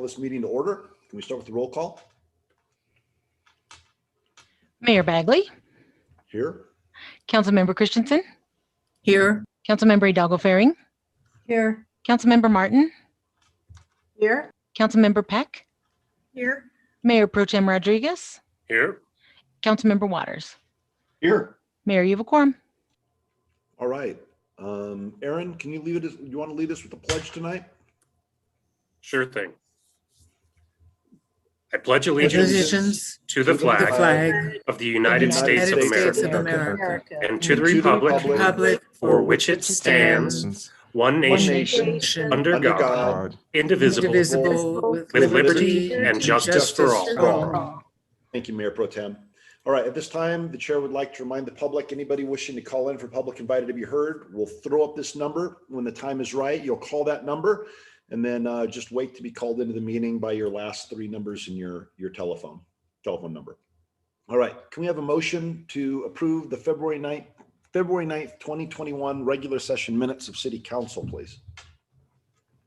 this meeting to order. Can we start with the roll call? Mayor Bagley. Here. Councilmember Christensen. Here. Councilmember Hidalgo Faring. Here. Councilmember Martin. Here. Councilmember Peck. Here. Mayor Pro Tem Rodriguez. Here. Councilmember Waters. Here. Mayor, you have a quorum. All right. Aaron, can you lead us? Do you want to lead us with the pledge tonight? Sure thing. I pledge allegiance to the flag of the United States of America and to the republic for which it stands, one nation, under God, indivisible, with liberty and justice for all. Thank you, Mayor Pro Tem. All right, at this time, the chair would like to remind the public, anybody wishing to call in for public invited to be heard, we'll throw up this number. When the time is right, you'll call that number and then just wait to be called into the meeting by your last three numbers in your telephone number. All right, can we have a motion to approve the February 9th, 2021 regular session minutes of City Council, please?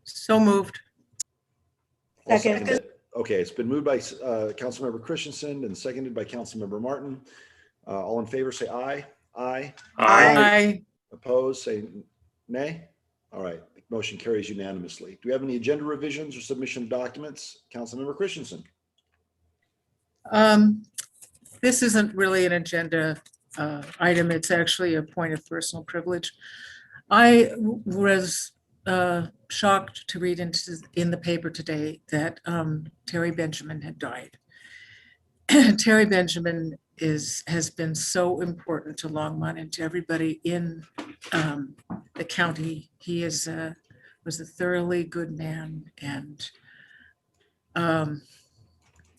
So moved. I'll second it. Okay, it's been moved by Councilmember Christensen and seconded by Councilmember Martin. All in favor, say aye. Aye. Aye. Opposed, say nay. All right, the motion carries unanimously. Do we have any agenda revisions or submission of documents? Councilmember Christensen. This isn't really an agenda item. It's actually a point of personal privilege. I was shocked to read in the paper today that Terry Benjamin had died. Terry Benjamin has been so important to Longmont and to everybody in the county. He was a thoroughly good man and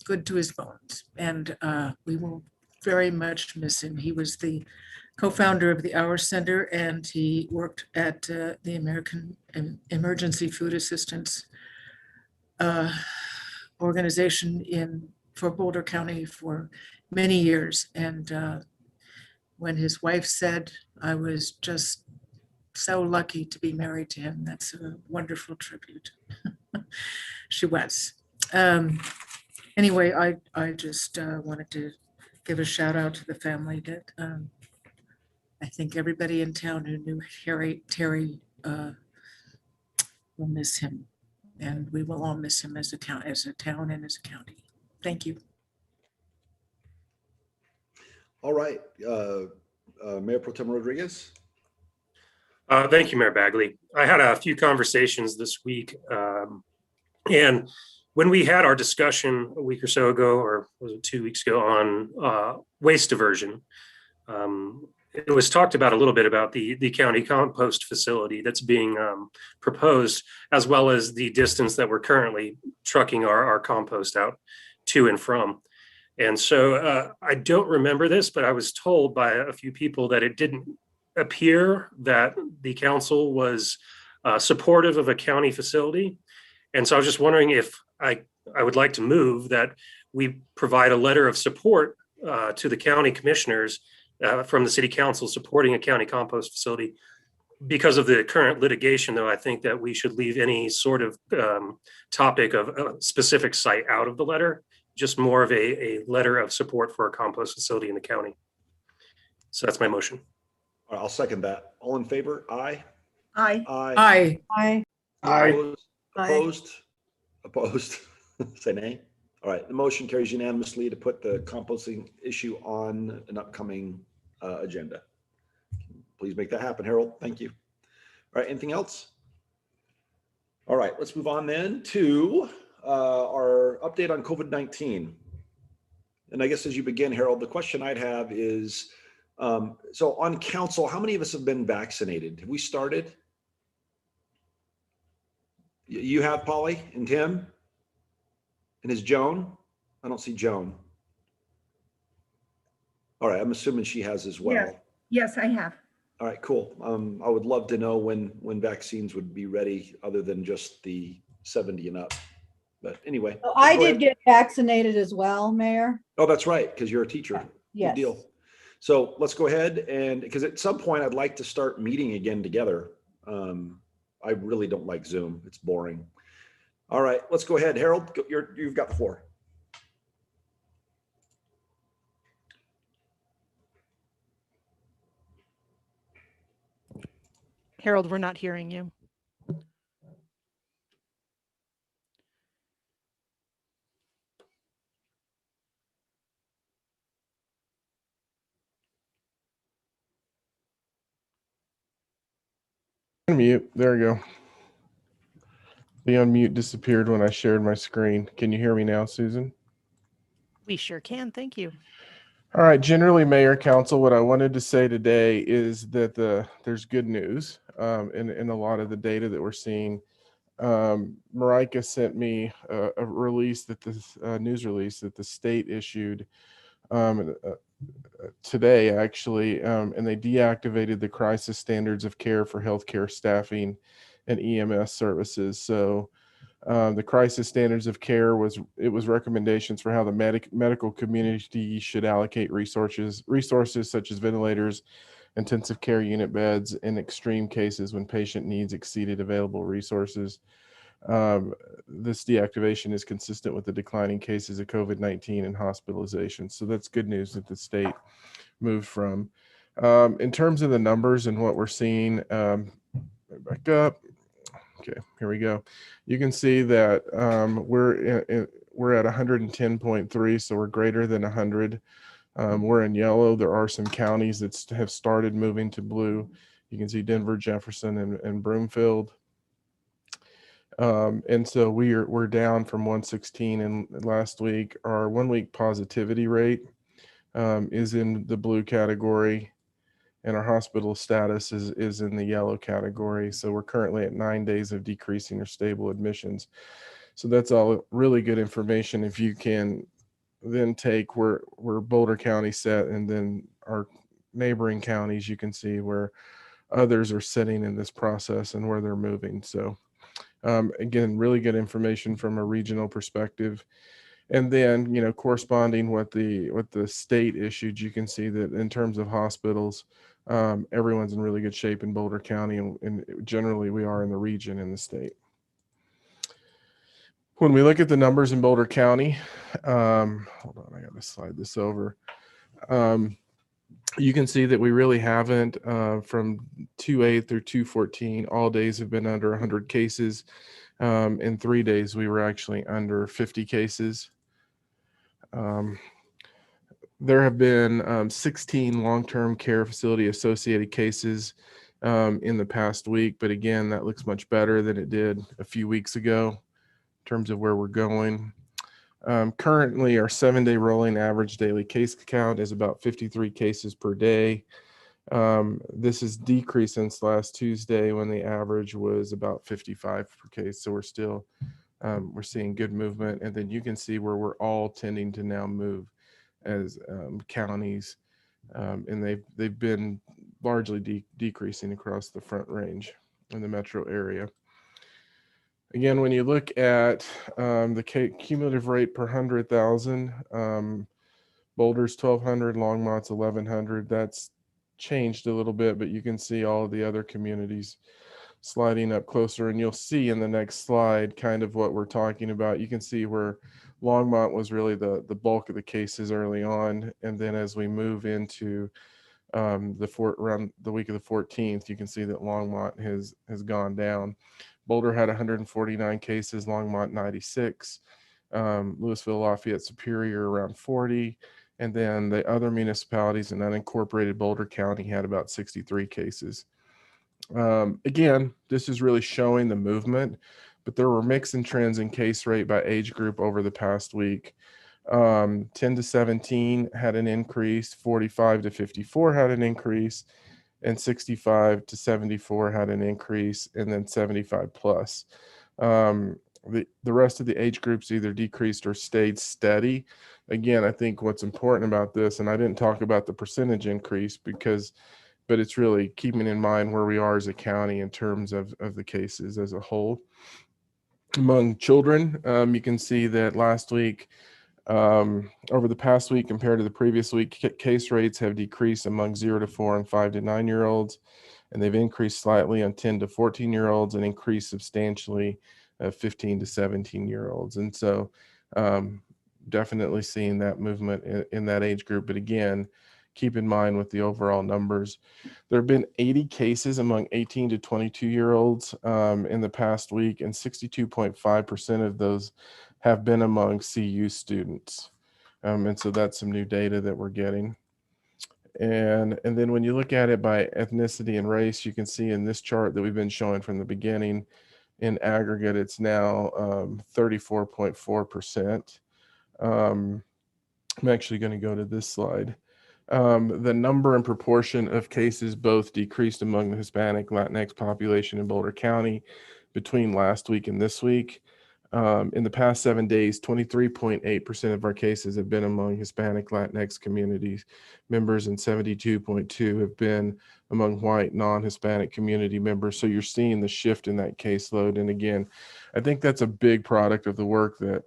good to his bones, and we will very much miss him. He was the co-founder of the Our Center, and he worked at the American Emergency Food Assistance organization for Boulder County for many years. And when his wife said, I was just so lucky to be married to him, that's a wonderful tribute. She was. Anyway, I just wanted to give a shout out to the family that I think everybody in town who knew Terry will miss him, and we will all miss him as a town and as a county. Thank you. All right, Mayor Pro Tem Rodriguez. Thank you, Mayor Bagley. I had a few conversations this week, and when we had our discussion a week or so ago, or was it 2 weeks ago, on waste diversion, it was talked about a little bit about the county compost facility that's being proposed, as well as the distance that we're currently trucking our compost out to and from. And so I don't remember this, but I was told by a few people that it didn't appear that the council was supportive of a county facility. And so I was just wondering if I would like to move that we provide a letter of support to the county commissioners from the city council supporting a county compost facility. Because of the current litigation, though, I think that we should leave any sort of topic of a specific site out of the letter, just more of a letter of support for a compost facility in the county. So that's my motion. All right, I'll second that. All in favor? Aye. Aye. Aye. Aye. Aye. Opposed? Opposed? Say nay. All right, the motion carries unanimously to put the composting issue on an upcoming agenda. Please make that happen, Harold. Thank you. All right, anything else? All right, let's move on then to our update on COVID-19. And I guess as you begin, Harold, the question I'd have is, so on council, how many of us have been vaccinated? Have we started? You have, Polly and Tim? And is Joan? I don't see Joan. All right, I'm assuming she has as well. Yes, I have. All right, cool. I would love to know when vaccines would be ready, other than just the 70 and up. But anyway. So I did get vaccinated as well, Mayor. Oh, that's right, because you're a teacher. Yes. Good deal. So let's go ahead, and because at some point I'd like to start meeting again together. I really don't like Zoom. It's boring. All right, let's go ahead. Harold, you've got the floor. Harold, we're not hearing you. Unmute. There we go. The unmute disappeared when I shared my screen. Can you hear me now, Susan? We sure can. Thank you. All right. Generally, Mayor, Council, what I wanted to say today is that there's good news in a lot of the data that we're seeing. Marika sent me a release that this news release that the state issued today, actually, and they deactivated the crisis standards of care for healthcare staffing and EMS services. So the crisis standards of care was recommendations for how the medical community should allocate resources such as ventilators, intensive care unit beds in extreme cases when patient needs exceeded available resources. This deactivation is consistent with the declining cases of COVID-19 and hospitalizations. So that's good news that the state moved from. In terms of the numbers and what we're seeing, back up. Okay, here we go. You can see that we're at 110.3, so we're greater than 100. We're in yellow. There are some counties that have started moving to blue. You can see Denver, Jefferson, and Broomfield. And so we're down from 116 and last week. Our 1 week positivity rate is in the blue category, and our hospital status is in the yellow category. So we're currently at 9 days of decreasing or stable admissions. So that's all really good information. If you can then take where Boulder County set and then our neighboring counties, you can see where others are sitting in this process and where they're moving. So again, really good information from a regional perspective. And then, corresponding what the state issued, you can see that in terms of hospitals, everyone's in really good shape in Boulder County, and generally we are in the region in the state. When we look at the numbers in Boulder County, hold on, I got to slide this over. You can see that we really haven't, from 2/8 through 2/14, all days have been under 100 cases. In 3 days, we were actually under 50 cases. There have been 16 long-term care facility associated cases in the past week, but again, that looks much better than it did a few weeks ago in terms of where we're going. Currently, our 7-day rolling average daily case count is about 53 cases per day. This has decreased since last Tuesday when the average was about 55 per case. So we're still, we're seeing good movement. And then you can see where we're all tending to now move as counties. And they've been largely decreasing across the Front Range in the metro area. Again, when you look at the cumulative rate per 100,000, Boulder's 1,200, Longmont's 1,100. That's changed a little bit, but you can see all of the other communities sliding up closer, and you'll see in the next slide kind of what we're talking about. You can see where Longmont was really the bulk of the cases early on, and then as we move into around the week of the 14th, you can see that Longmont has gone down. Boulder had 149 cases, Longmont 96, Louisville, Lafayette, Superior around 40, and then the other municipalities in unincorporated Boulder County had about 63 cases. Again, this is really showing the movement, but there were mixing trends in case rate by age group over the past week. 10 to 17 had an increase, 45 to 54 had an increase, and 65 to 74 had an increase, and then 75 plus. The rest of the age groups either decreased or stayed steady. Again, I think what's important about this, and I didn't talk about the percentage increase but it's really keeping in mind where we are as a county in terms of the cases as a whole. Among children, you can see that last week, over the past week compared to the previous week, case rates have decreased among 0 to 4 and 5 to 9 year olds, and they've increased slightly on 10 to 14 year olds and increased substantially of 15 to 17-year-olds. And so definitely seeing that movement in that age group. But again, keep in mind with the overall numbers, there have been 80 cases among 18 to 22-year-olds in the past week, and 62.5% of those have been among CU students. And so that's some new data that we're getting. And then when you look at it by ethnicity and race, you can see in this chart that we've been showing from the beginning, in aggregate, it's now 34.4%. I'm actually going to go to this slide. The number and proportion of cases both decreased among the Hispanic Latinx population in Boulder County between last week and this week. In the past 7 days, 23.8% of our cases have been among Hispanic Latinx communities members, and 72.2% have been among white non-Hispanic community members. So you're seeing the shift in that caseload. And again, I think that's a big product of the work that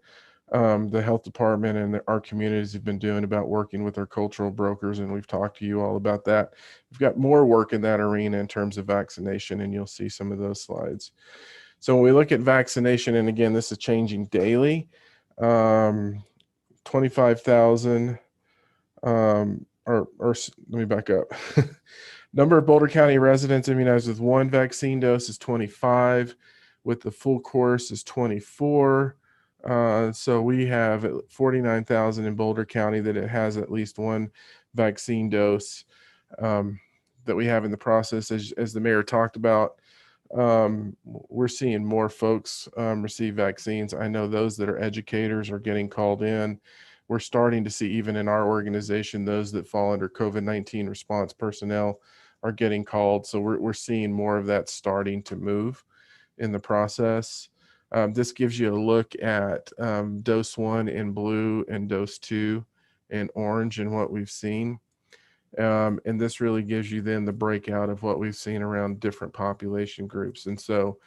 the health department and our communities have been doing about working with our cultural brokers. And we've talked to you all about that. We've got more work in that arena in terms of vaccination, and you'll see some of those slides. So when we look at vaccination, and again, this is changing daily, 25,000, or let me back up. Number of Boulder County residents immunized with one vaccine dose is 25, with the full course is 24. So we have 49,000 in Boulder County that it has at least one vaccine dose that we have in the process. As the mayor talked about, we're seeing more folks receive vaccines. I know those that are educators are getting called in. We're starting to see, even in our organization, those that fall under COVID-19 response personnel are getting called. So we're seeing more of that starting to move in the process. This gives you a look at dose 1 in blue and dose 2 in orange and what we've seen. And this really gives you then the breakout of what we've seen around different population groups. And so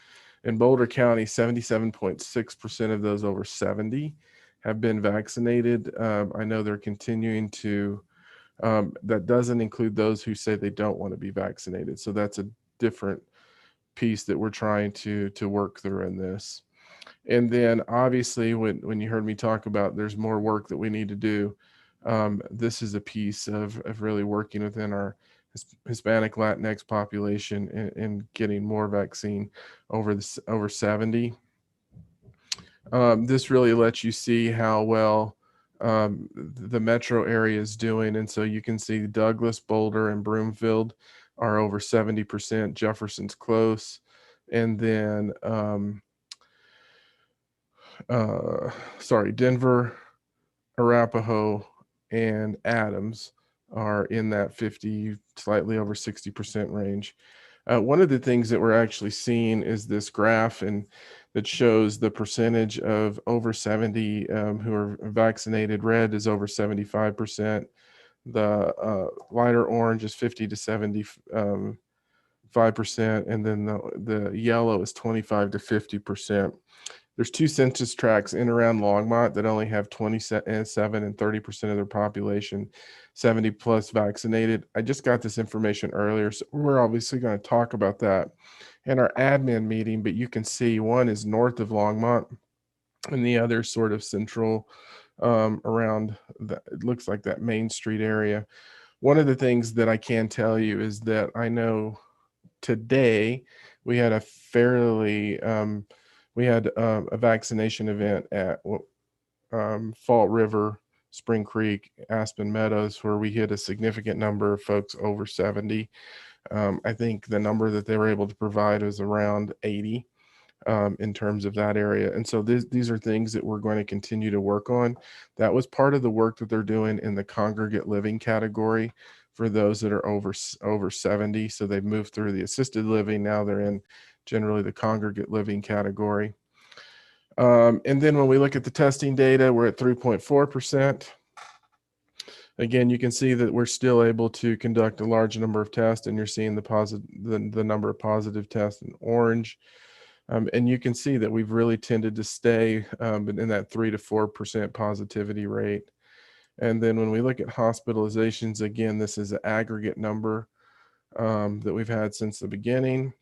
in Boulder County, 77.6% of those over 70 have been vaccinated. I know they're continuing to, that doesn't include those who say they don't want to be vaccinated. So that's a different piece that we're trying to work through in this. And then obviously when you heard me talk about there's more work that we need to do, this is a piece of really working within our Hispanic Latinx population and getting more vaccine over 70. This really lets you see how well the metro area is doing. And so you can see Douglas, Boulder, and Broomfield are over 70%. Jefferson's close. And then, Denver, Arapahoe, and Adams are in that 50, slightly over 60% range. One of the things that we're actually seeing is this graph and that shows the percentage of over 70 who are vaccinated. Red is over 75%. The lighter orange is 50 to 75%, and then the yellow is 25 to 50%. There's 2 census tracts in around Longmont that only have 27 and 30% of their population 70 plus vaccinated. I just got this information earlier, so we're obviously going to talk about that in our admin meeting, but you can see one is north of Longmont and the other sort of central around it looks like that Main Street area. One of the things that I can tell you is that I know today we had a fairly we had a vaccination event at Fall River, Spring Creek, Aspen Meadows, where we hit a significant number of folks over 70. I think the number that they were able to provide was around 80 in terms of that area. And so these are things that we're going to continue to work on. That was part of the work that they're doing in the congregate living category for those that are over 70. So they've moved through the assisted living. Now they're in generally the congregate living category. And then when we look at the testing data, we're at 3.4%. Again, you can see that we're still able to conduct a large number of tests, and you're seeing the number of positive tests in orange. And you can see that we've really tended to stay in that 3 to 4% positivity rate. And then when we look at hospitalizations, again, this is an aggregate number that we've had since the beginning.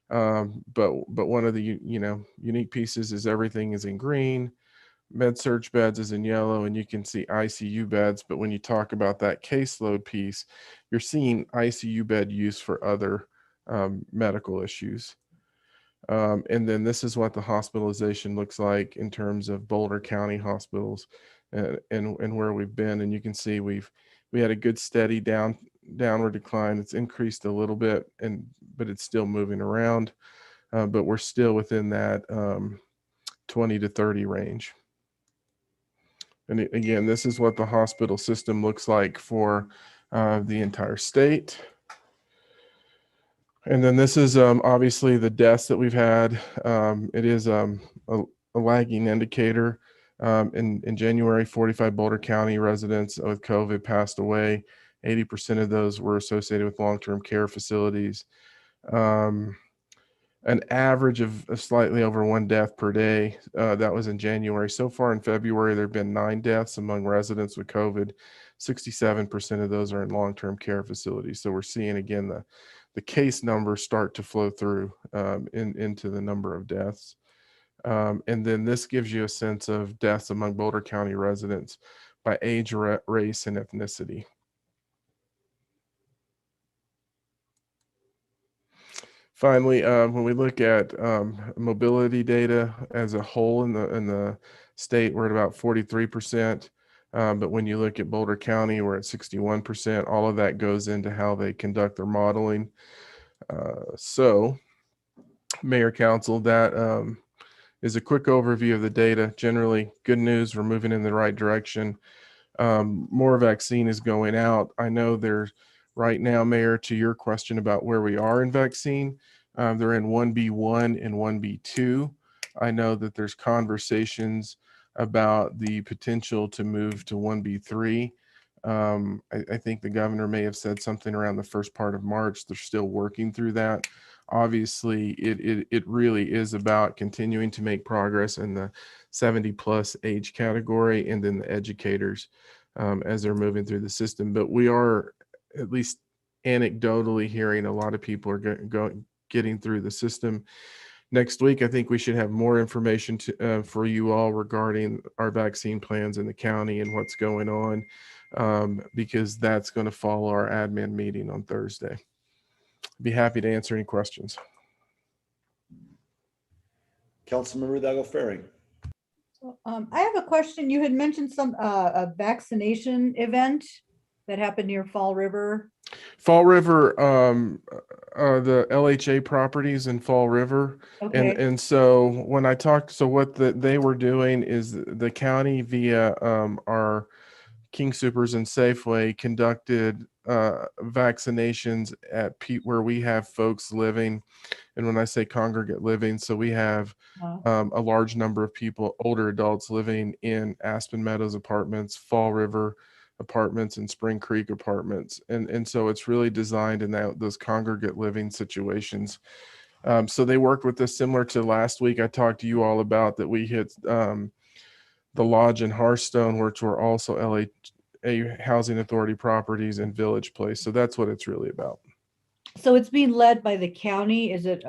But one of the unique pieces is everything is in green. Med surg beds is in yellow, and you can see ICU beds. But when you talk about that caseload piece, you're seeing ICU bed use for other medical issues. And then this is what the hospitalization looks like in terms of Boulder County hospitals and where we've been. And you can see we had a good steady downward decline. It's increased a little bit, but it's still moving around. But we're still within that 20 to 30 range. And again, this is what the hospital system looks like for the entire state. And then this is obviously the deaths that we've had. It is a lagging indicator. In January, 45 Boulder County residents with COVID passed away. 80% of those were associated with long-term care facilities. An average of slightly over 1 death per day. That was in January. So far in February, there have been 9 deaths among residents with COVID. 67% of those are in long-term care facilities. So we're seeing, again, the case numbers start to flow through into the number of deaths. And then this gives you a sense of deaths among Boulder County residents by age, race, and ethnicity. Finally, when we look at mobility data as a whole in the state, we're at about 43%. But when you look at Boulder County, we're at 61%. All of that goes into how they conduct their modeling. So, Mayor, Council, that is a quick overview of the data. Generally, good news, we're moving in the right direction. More vaccine is going out. I know there's right now, Mayor, to your question about where we are in vaccine, they're in 1B1 and 1B2. I know that there's conversations about the potential to move to 1B3. I think the governor may have said something around the first part of March. They're still working through that. Obviously, it really is about continuing to make progress in the 70 plus age category and then the educators as they're moving through the system. But we are, at least anecdotally, hearing a lot of people are getting through the system. Next week, I think we should have more information for you all regarding our vaccine plans in the county and what's going on, because that's going to follow our admin meeting on Thursday. Be happy to answer any questions. Councilmember Hidalgo Faring. I have a question. You had mentioned a vaccination event that happened near Fall River. Fall River, the LHA properties in Fall River. Okay. And so when I talked, so what they were doing is the county via our King Supers and Safeway conducted vaccinations at where we have folks living. And when I say congregate living, so we have a large number of people, older adults living in Aspen Meadows apartments, Fall River apartments, and Spring Creek apartments. And so it's really designed in those congregate living situations. So they worked with us similar to last week. I talked to you all about that we hit the Lodge in Hearthstone, which were also LHA Housing Authority properties, and Village Place. So that's what it's really about. So it's being led by the county. Is it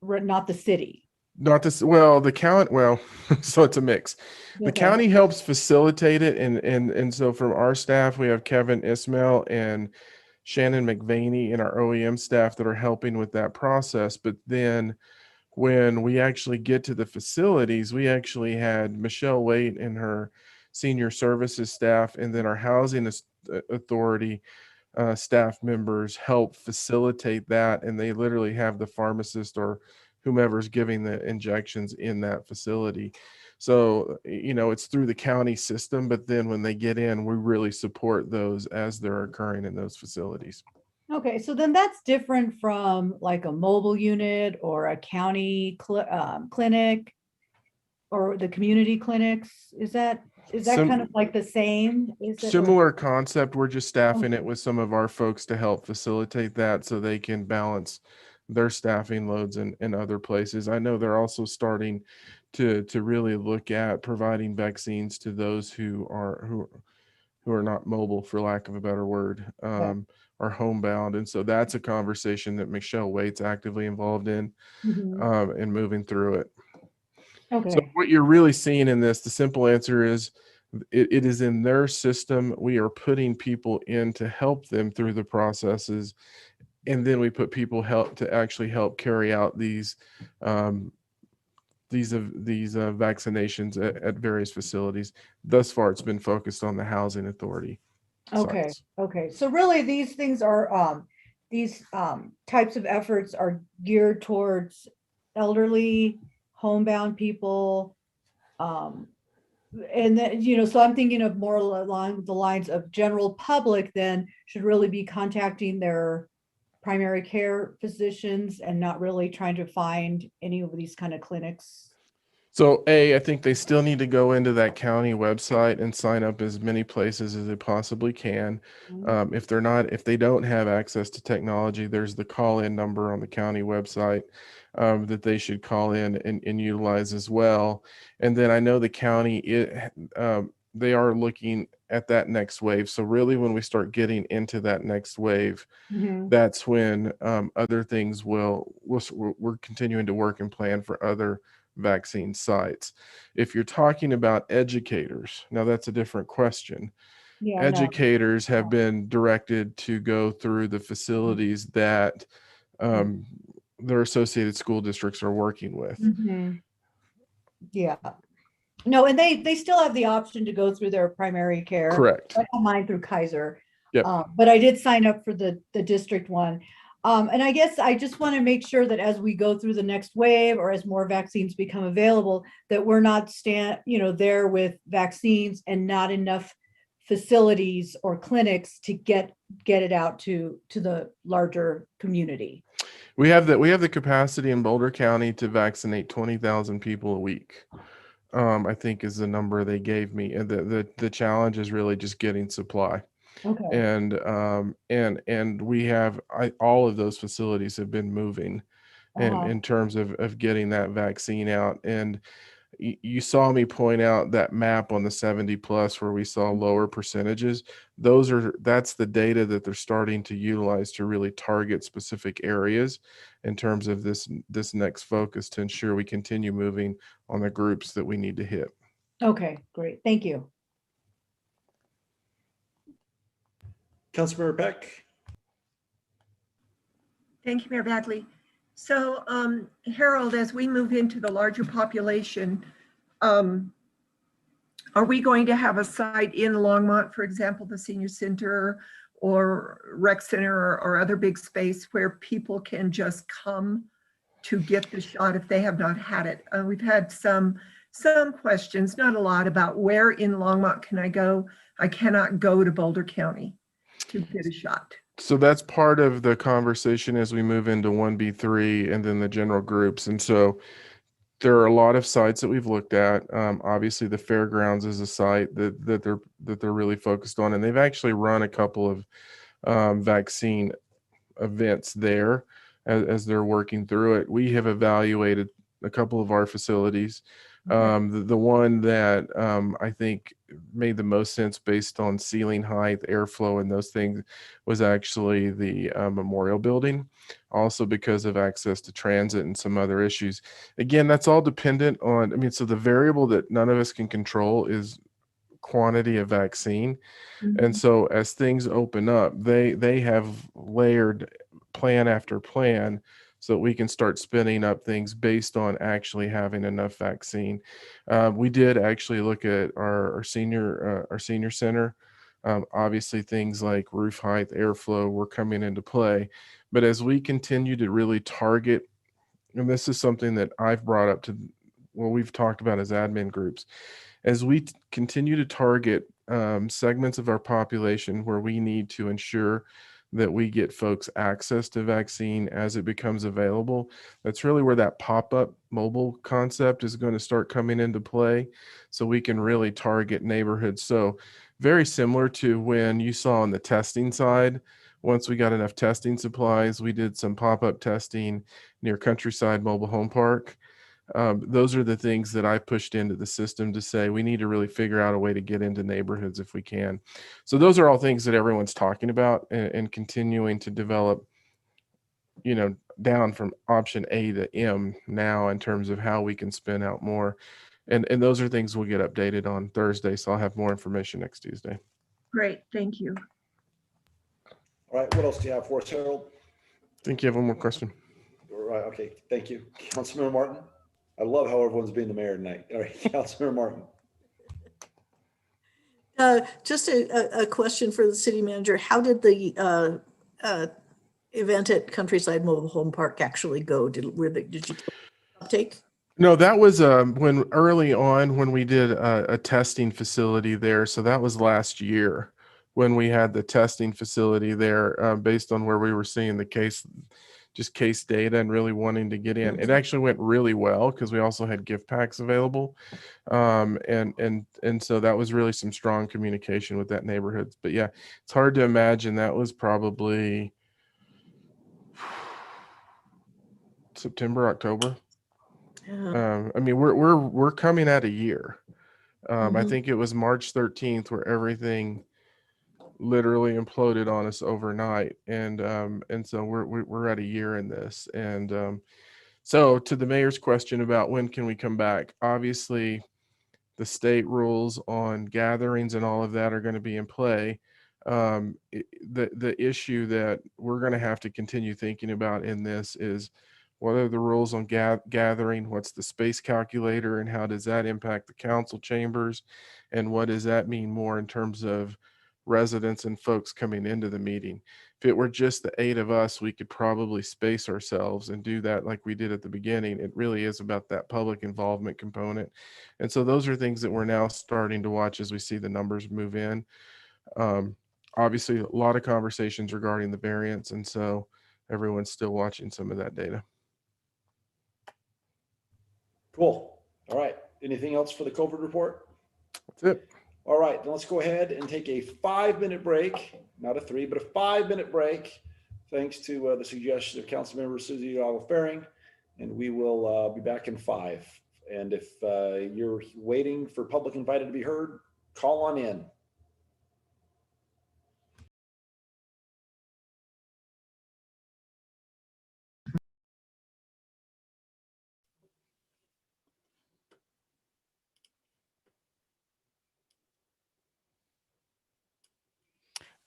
not the city? Not this, well, the county, well, so it's a mix. The Okay. county helps facilitate it. And so from our staff, we have Kevin Ismail and Shannon McVaney and our OEM staff that are helping with that process. But then when we actually get to the facilities, we actually had Michelle Waite and her senior services staff, and then our housing authority staff members help facilitate that. And they literally have the pharmacist or whomever's giving the injections in that facility. So, it's through the county system, but then when they get in, we really support those as they're occurring in those facilities. Okay, so then that's different from like a mobile unit or a county clinic or the community clinics. Is that kind of like the same? Is it Similar concept. We're just staffing it with some of our folks to help facilitate that so they can balance their staffing loads in other places. I know they're also starting to really look at providing vaccines to those who are not mobile, for lack of a better word. Okay. are homebound. And so that's a conversation that Michelle Waite's actively involved in, Mhm. and moving through it. So Okay, what you're really seeing in this, the simple answer is it is in their system. We are putting people in to help them through the processes. And then we put people help to actually help carry out these vaccinations at various facilities. Thus far, it's been focused on the housing authority okay, sites. okay. So really, these things are, these types of efforts are geared towards elderly, homebound people. And then, so I'm thinking of more along the lines of general public then should really be contacting their primary care physicians and not really trying to find any of these kind of clinics. So I think they still need to go into that county website and sign up as many places as they possibly can. If they don't have access to technology, there's the call-in number on the county website that they should call in and utilize as well. And then I know the county, they are looking at that next wave. So really, when we start getting into that next wave, Mhm. that's when other things we're continuing to work and plan for other vaccine sites. If you're talking about educators, now that's a different question. Yeah, I know. Educators have been directed to go through the facilities that their associated school districts are working with. Mhm. Yeah. No, and they still have the option to go through their primary care. Correct. I have mine through Kaiser. Yep. But I did sign up for the district one. And I guess I just want to make sure that as we go through the next wave or as more vaccines become available, that we're not there with vaccines and not enough facilities or clinics to get it out to the larger community. We have the capacity in Boulder County to vaccinate 20,000 people a week. I think is the number they gave me. And the challenge is really just getting supply. Okay. And we have all of those facilities have been moving in terms of getting that vaccine out. And you saw me point out that map on the 70 plus where we saw lower percentages. That's the data that they're starting to utilize to really target specific areas in terms of this next focus to ensure we continue moving on the groups that we need to hit. Okay, great. Thank you. Councilmember Peck. Thank you, Mayor Bagley. So Harold, as we move into the larger population, are we going to have a site in Longmont, for example, the senior center or rec center or other big space where people can just come to get the shot if they have not had it? We've had some questions, not a lot, about where in Longmont can I go? I cannot go to Boulder County to get a shot. So that's part of the conversation as we move into 1B3 and then the general groups. And so there are a lot of sites that we've looked at. Obviously, the fairgrounds is a site that they're really focused on, and they've actually run a couple of vaccine events there as they're working through it. We have evaluated a couple of our facilities. The one that I think made the most sense based on ceiling height, airflow, and those things was actually the Memorial Building, also because of access to transit and some other issues. Again, that's all dependent on, so the variable that none of us can control is quantity of vaccine. And so as things open up, they have layered plan after plan so that we can start spinning up things based on actually having enough vaccine. We did actually look at our senior center. Obviously, things like roof height, airflow were coming into play. But as we continue to really target, and this is something that I've brought up to, we've talked about as admin groups, as we continue to target segments of our population where we need to ensure that we get folks access to vaccine as it becomes available. That's really where that pop-up mobile concept is going to start coming into play, so we can really target neighborhoods. So very similar to when you saw on the testing side, once we got enough testing supplies, we did some pop-up testing near Countryside Mobile Home Park. Those are the things that I pushed into the system to say we need to really figure out a way to get into neighborhoods if we can. So those are all things that everyone's talking about and continuing to develop, down from option A to M now in terms of how we can spin out more. And those are things we'll get updated on Thursday. So I'll have more information next Tuesday. Great, thank you. All right, what else do you have for us, Harold? I think you have one more question. All right, okay, thank you. Councilmember Martin? I love how everyone's being the mayor tonight. All right, Councilmember Martin. Just a question for the city manager. How did the event at Countryside Mobile Home Park actually go? Did you uptake? No, that was when early on when we did a testing facility there. So that was last year when we had the testing facility there based on where we were seeing the case data and really wanting to get in. It actually went really well because we also had gift packs available. And so that was really some strong communication with that neighborhood. But yeah, it's hard to imagine. That was probably September, October. I mean, we're coming at a year. I think it was March 13th where everything literally imploded on us overnight, and so we're at a year in this. And so to the mayor's question about when can we come back, obviously the state rules on gatherings and all of that are going to be in play. The issue that we're going to have to continue thinking about in this is what are the rules on gathering, what's the space calculator, and how does that impact the council chambers, and what does that mean more in terms of residents and folks coming into the meeting. If it were just the 8 of us, we could probably space ourselves and do that like we did at the beginning. It really is about that public involvement component. And so those are things that we're now starting to watch as we see the numbers move in. Obviously, a lot of conversations regarding the variants, and so everyone's still watching some of that data. Cool. All right. Anything else for the COVID report? That's it. All right, then let's go ahead and take a 5-minute break, not a 3, but a 5-minute break, thanks to the suggestion of Councilmember Susie Faring, and we will be back in 5. And if you're waiting for public invited to be heard, call on in.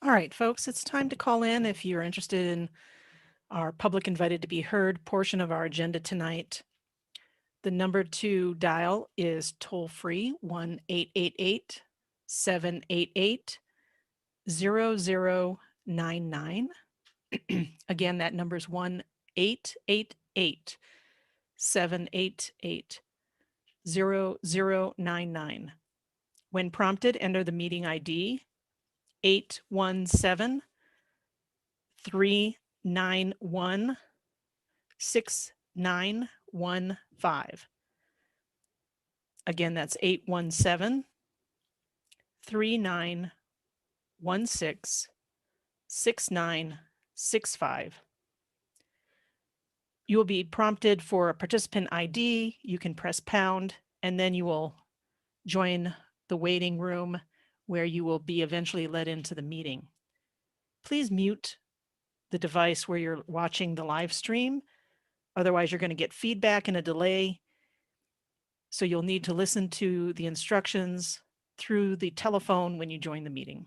All right, folks, it's time to call in if you're interested in our public invited to be heard portion of our agenda tonight. The number to dial is toll free 1-888-788-0099. Again, that number is 1-888-788-0099. When prompted, enter the meeting ID 817-391-6915. Again, that's 817-391-6965. You will be prompted for a participant ID. You can press pound, and then you will join the waiting room where you will be eventually led into the meeting. Please mute the device where you're watching the live stream. Otherwise, you're going to get feedback and a delay. So you'll need to listen to the instructions through the telephone when you join the meeting.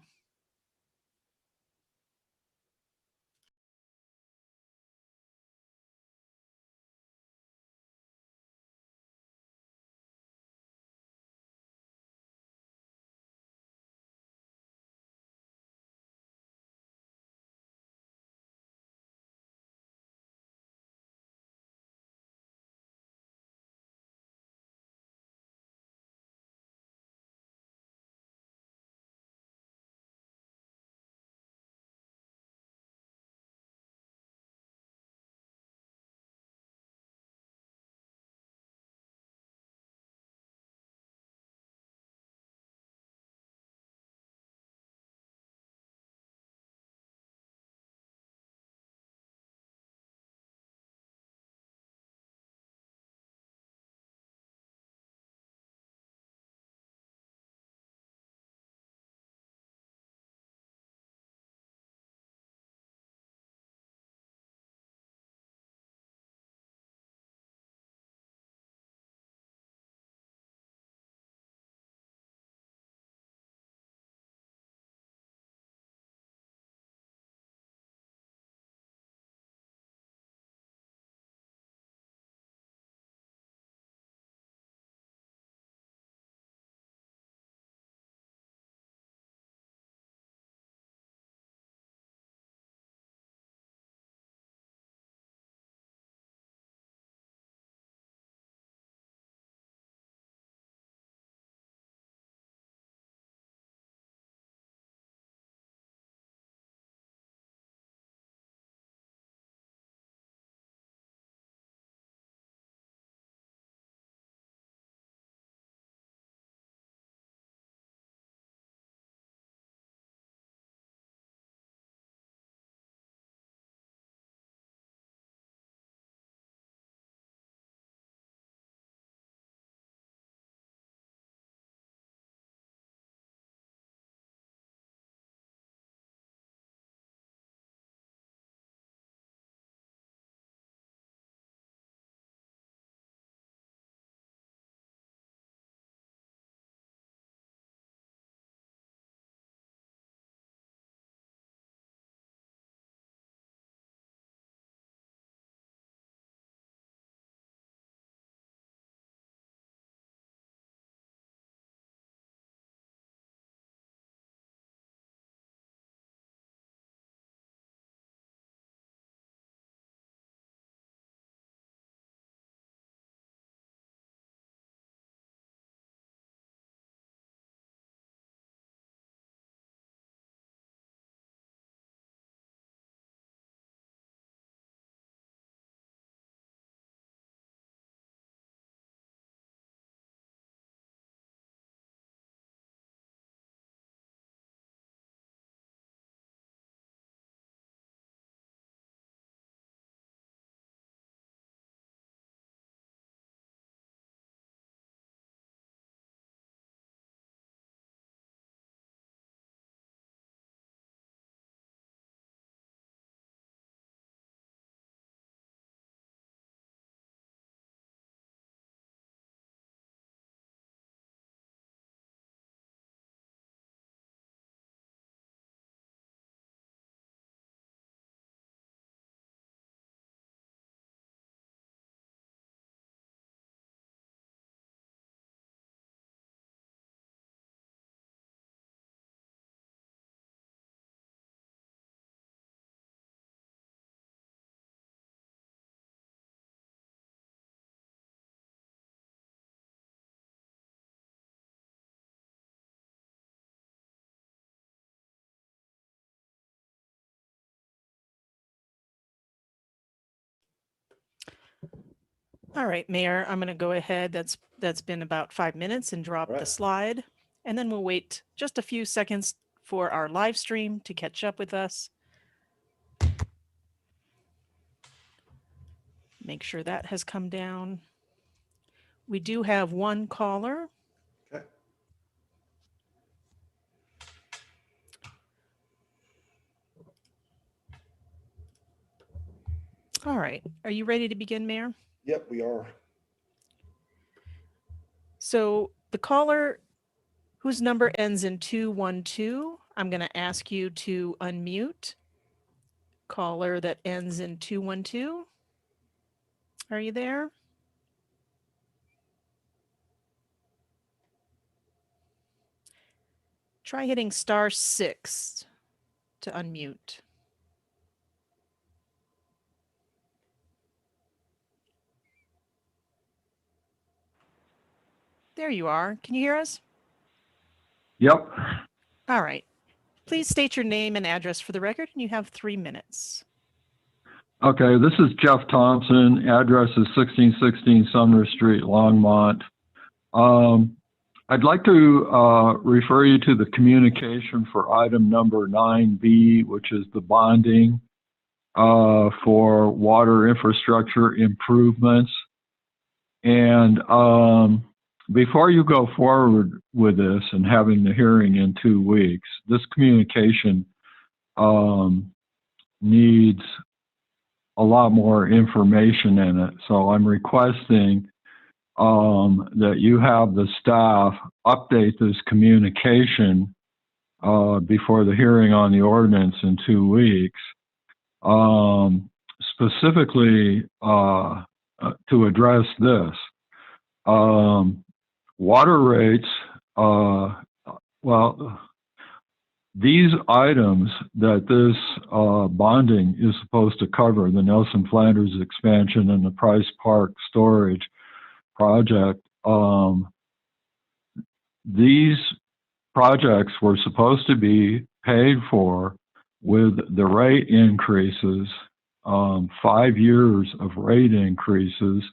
All right, Mayor, I'm going to go ahead. That's been about 5 minutes and drop All the right. slide. And then we'll wait just a few seconds for our live stream to catch up with us. Make sure that has come down. We do have one caller. Okay. All right. Are you ready to begin, Mayor? Yep, we are. So the caller whose number ends in 212, I'm going to ask you to unmute. Caller that ends in 212. Are you there? Try hitting *6 to unmute. There you are. Can you hear us? Yep. All right. Please state your name and address for the record, and you have 3 minutes. Okay, this is Jeff Thompson. Address is 1616 Sumner Street, Longmont. I'd like to refer you to the communication for item number 9B, which is the bonding for water infrastructure improvements. And before you go forward with this and having the hearing in 2 weeks, this communication needs a lot more information in it. So I'm requesting that you have the staff update this communication before the hearing on the ordinance in 2 weeks, specifically to address this. Water rates, well, these items that this bonding is supposed to cover, the Nelson Flanders expansion and the Price Park storage project, these projects were supposed to be paid for with the rate increases, 5 years of rate increases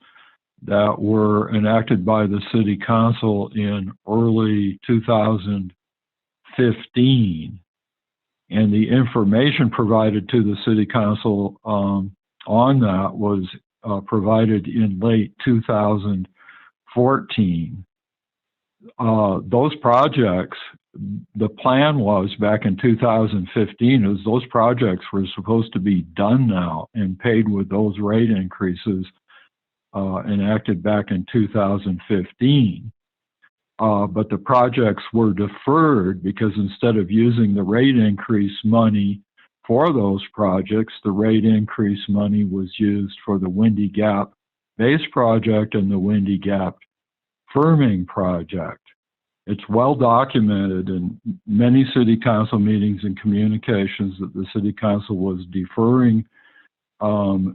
that were enacted by the City Council in early 2015. And the information provided to the City Council on that was provided in late 2014. Those projects, the plan was back in 2015 is those projects were supposed to be done now and paid with those rate increases enacted back in 2015. But the projects were deferred because instead of using the rate increase money for those projects, the rate increase money was used for the Windy Gap base project and the Windy Gap firming project. It's well documented in many city council meetings and communications that the city council was deferring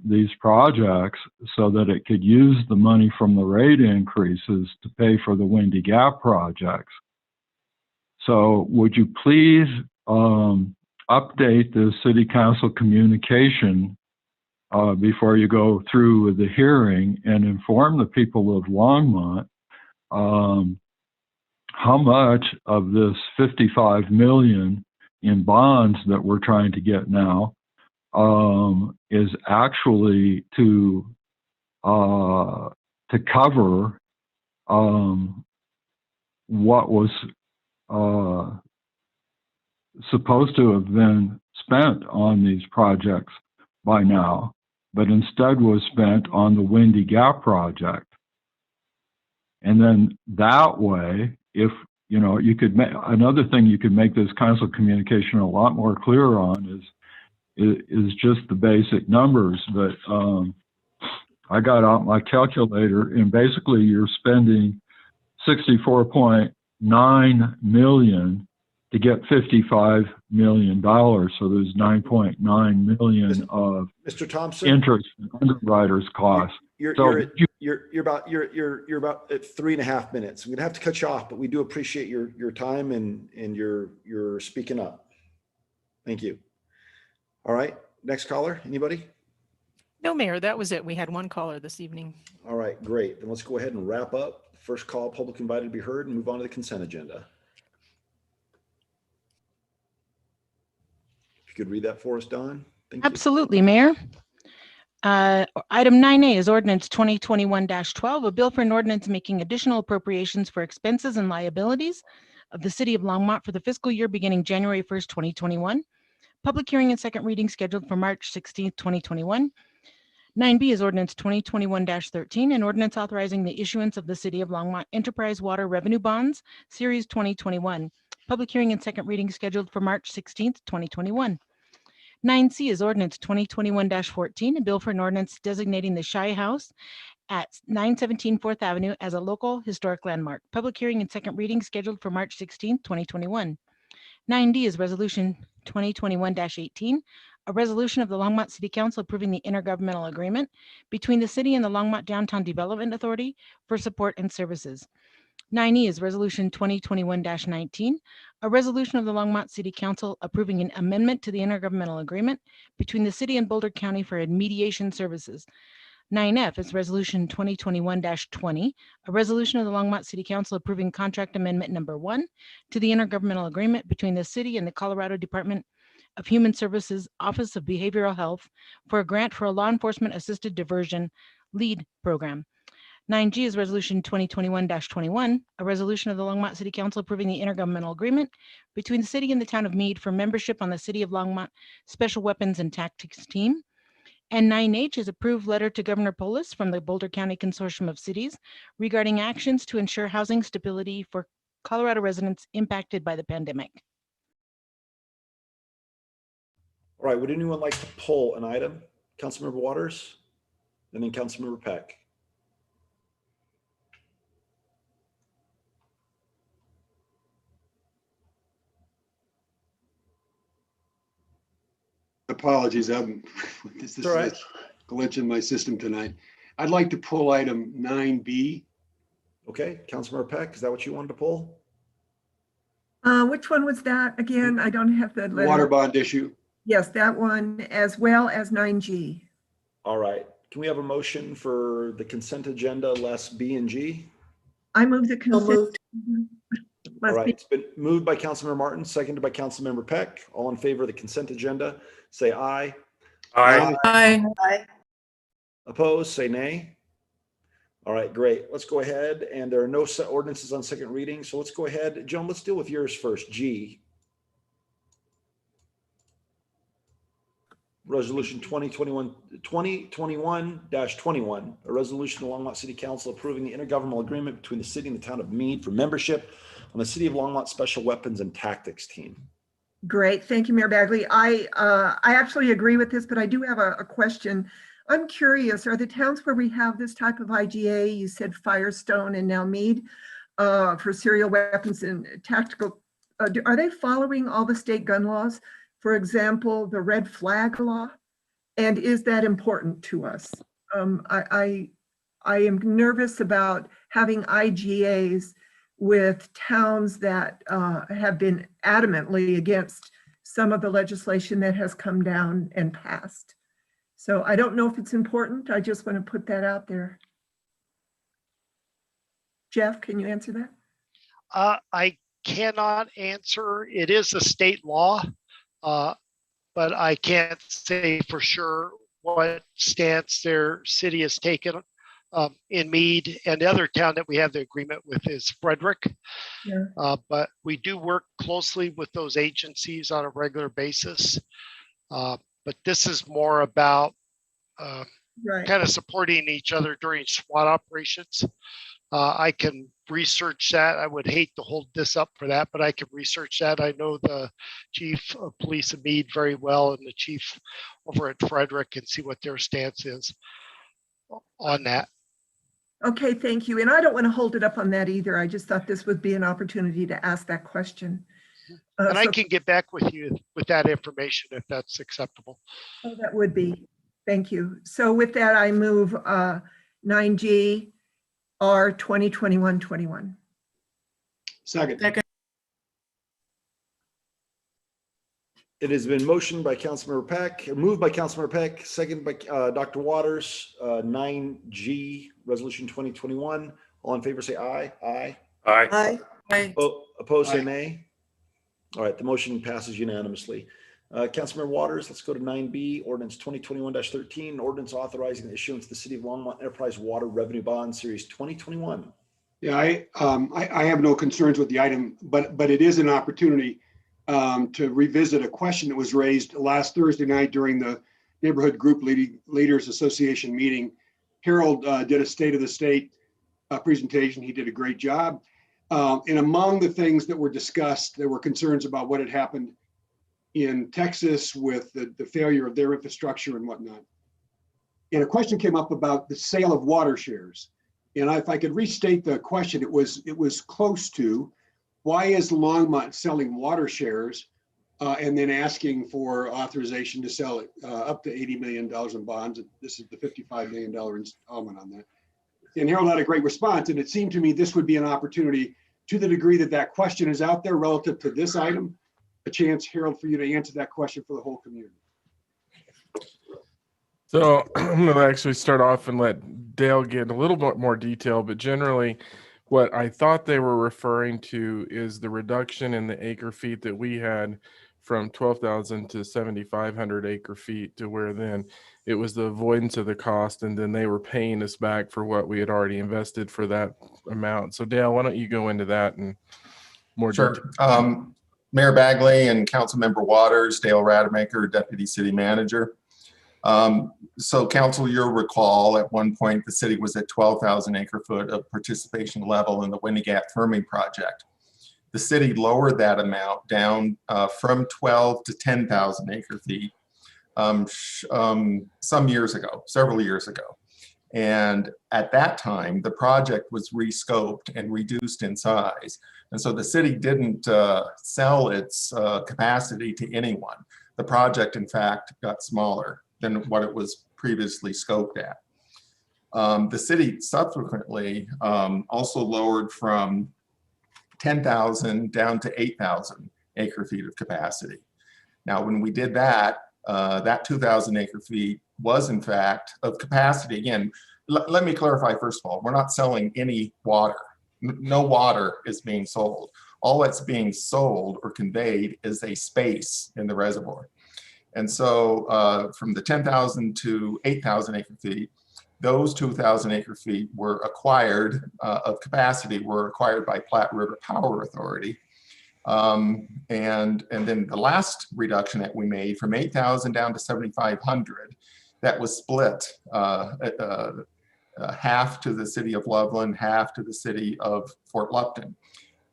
these projects so that it could use the money from the rate increases to pay for the Windy Gap projects. So would you please update the city council communication before you go through with the hearing and inform the people of Longmont how much of this $55 million in bonds that we're trying to get now is actually to cover what was supposed to have been spent on these projects by now, but instead was spent on the Windy Gap project. And then that way, if you know, you could make another thing you could make this council communication a lot more clear on is just the basic numbers. But I got out my calculator, and basically you're spending $64.9 million to get $55 million. So there's $9.9 million of Mr. Thompson, interest and underwriters costs. You're So about at 3.5 minutes. I'm gonna have to cut you off, but we do appreciate your time and your speaking up. Thank you. All right, next caller. Anybody? No, Mayor, that was it. We had one caller this evening. All right, great. Then let's go ahead and wrap up. First call, public invited to be heard, and move on to the consent agenda. If you could read that for us, Don. Thank you. Absolutely, Mayor. Item 9A is ordinance 2021-12, a bill for an ordinance making additional appropriations for expenses and liabilities of the city of Longmont for the fiscal year beginning January 1st, 2021. Public hearing and second reading scheduled for March 16th, 2021. 9B is ordinance 2021-13, an ordinance authorizing the issuance of the city of Longmont Enterprise Water Revenue Bonds, Series 2021. Public hearing and second reading scheduled for March 16th, 2021. 9C is ordinance 2021-14, a bill for an ordinance designating the Shy House at 917 4th Avenue as a local historic landmark. Public hearing and second reading scheduled for March 16th, 2021. 9D is resolution 2021-18, a resolution of the Longmont City Council approving the intergovernmental agreement between the city and the Longmont Downtown Development Authority for support and services. 9E is resolution 2021-19, a resolution of the Longmont City Council approving an amendment to the intergovernmental agreement between the city and Boulder County for mediation services. 9F is resolution 2021-20, a resolution of the Longmont City Council approving contract amendment number 1 to the intergovernmental agreement between the city and the Colorado Department of Human Services Office of Behavioral Health for a grant for a law enforcement assisted diversion LEAD program. 9G is resolution 2021-21, a resolution of the Longmont City Council approving the intergovernmental agreement between the city and the town of Meade for membership on the City of Longmont Special Weapons and Tactics Team. And 9H is approved letter to Governor Polis from the Boulder County Consortium of Cities regarding actions to ensure housing stability for Colorado residents impacted by the pandemic. All right, would anyone like to pull an item? Councilmember Waters, and then Councilmember Peck. Apologies, this is All right. a glitch in my system tonight. I'd like to pull item 9B. Okay, Councilmember Peck, is that what you wanted to pull? Which one was that again? I don't have the letter. Water bond issue. Yes, that one, as well as 9G. All right, can we have a motion for the consent agenda less B and G? I move the So consent. moved. All Must right, be- it's been moved by Councilmember Martin, seconded by Councilmember Peck. All in favor of the consent agenda, say aye. Aye. Aye. Aye. Opposed, say nay. All right, great. Let's go ahead. And there are no ordinances on second reading. So let's go ahead. Joan, let's deal with yours first. G. Resolution 2021-21, a resolution of the Longmont City Council approving the intergovernmental agreement between the city and the town of Meade for membership on the City of Longmont Special Weapons and Tactics Team. Great, thank you, Mayor Bagley. I actually agree with this, but I do have a question. I'm curious, are the towns where we have this type of IGA, you said Firestone and now Meade, for serial weapons and tactical, are they following all the state gun laws? For example, the red flag law? And is that important to us? I am nervous about having IGAs with towns that have been adamantly against some of the legislation that has come down and passed. So I don't know if it's important. I just want to put that out there. Jeff, can you answer that? I cannot answer. It is a state law, but I can't say for sure what stance their city has taken. In Meade, and the other town that we have the agreement with is Frederick. Yeah. But we do work closely with those agencies on a regular basis. But this is more about Right. kind of supporting each other during SWAT operations. I can research that. I would hate to hold this up for that, but I can research that. I know the chief of police of Meade very well and the chief over at Frederick and see what their stance is on that. Okay, thank you. And I don't want to hold it up on that either. I just thought this would be an opportunity to ask that question. And I So- can get back with you with that information if that's acceptable. Oh, that would be. Thank you. So with that, I move 9G R 2021-21. Second. It has been motioned by Councilmember Peck, moved by Councilmember Peck, seconded by Dr. Waters, 9G, Resolution 2021. All in favor, say aye. Aye. Aye. I, Opposed, say Aye. nay. All right, the motion passes unanimously. Councilmember Waters, let's go to 9B, Ordinance 2021-13, ordinance authorizing the issuance of the City of Longmont Enterprise Water Revenue Bond Series 2021. Yeah, I have no concerns with the item, but it is an opportunity to revisit a question that was raised last Thursday night during the Neighborhood Group Leaders Association meeting. Harold did a State of the State presentation. He did a great job. And among the things that were discussed, there were concerns about what had happened in Texas with the failure of their infrastructure and whatnot. And a question came up about the sale of water shares. And if I could restate the question, it was close to, why is Longmont selling water shares and then asking for authorization to sell it up to $80 million in bonds? This is the $55 million installment on that. And Harold had a great response. And it seemed to me this would be an opportunity, to the degree that that question is out there relative to this item, a chance, Harold, for you to answer that question for the whole community. So I'm going to actually start off and let Dale get a little bit more detail, but generally what I thought they were referring to is the reduction in the acre feet that we had from 12,000 to 7,500 acre feet, to where then it was the avoidance of the cost, and then they were paying us back for what we had already invested for that amount. So Dale, why don't you go into that in more detail? Sure. Mayor Bagley and Councilmember Waters, Dale Rademacher, Deputy City Manager. So Council, you'll recall at one point the city was at 12,000 acre foot of participation level in the Windy Gap firming project. The city lowered that amount down from 12 to 10,000 acre feet some years ago, several years ago. And at that time, the project was rescoped and reduced in size. And so the city didn't sell its capacity to anyone. The project, in fact, got smaller than what it was previously scoped at. The city subsequently also lowered from 10,000 down to 8,000 acre feet of capacity. Now, when we did that, that 2,000 acre feet was in fact of capacity. Again, let me clarify first of all, we're not selling any water. No water is being sold. All that's being sold or conveyed is a space in the reservoir. And so from the 10,000 to 8,000 acre feet, those 2,000 acre feet were acquired of capacity were acquired by Platte River Power Authority. And then the last reduction that we made from 8,000 down to 7,500, that was split half to the city of Loveland, half to the city of Fort Lupton.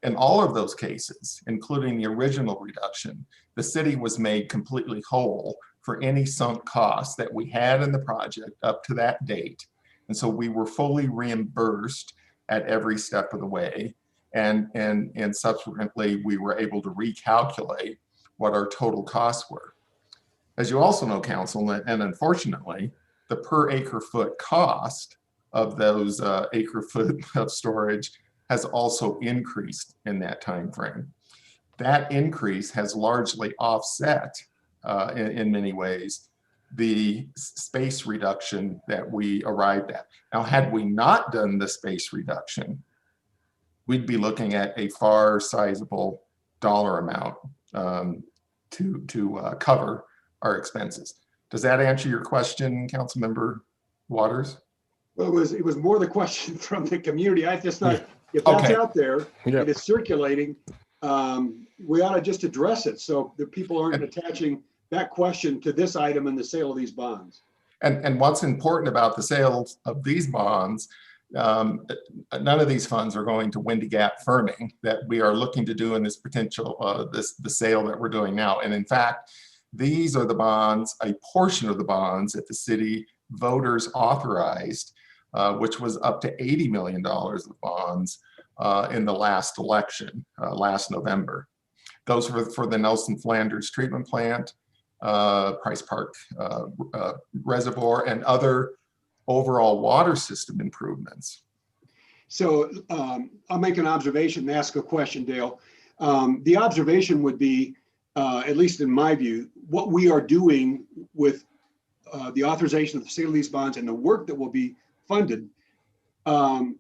In all of those cases, including the original reduction, the city was made completely whole for any sunk costs that we had in the project up to that date. And so we were fully reimbursed at every step of the way. And subsequently, we were able to recalculate what our total costs were. As you also know, Council, and unfortunately, the per acre foot cost of those acre foot of storage has also increased in that time frame. That increase has largely offset, in many ways, the space reduction that we arrived at. Now, had we not done the space reduction, we'd be looking at a far sizable dollar amount to cover our expenses. Does that answer your question, Councilmember Waters? Well, it was more the question from the community. I just thought, if that's out there and it's circulating, we ought to just address it so that people aren't attaching that question to this item and the sale of these bonds. And what's important about the sales of these bonds, none of these funds are going to Windy Gap firming that we are looking to do in this potential, the sale that we're doing now. And in fact, these are the bonds, a portion of the bonds that the city voters authorized, which was up to $80 million of bonds in the last election, last November. Those were for the Nelson Flanders treatment plant, Price Park Reservoir, and other overall water system improvements. So I'll make an observation and ask a question, Dale. The observation would be, at least in my view, what we are doing with the authorization of the sale of these bonds and the work that will be funded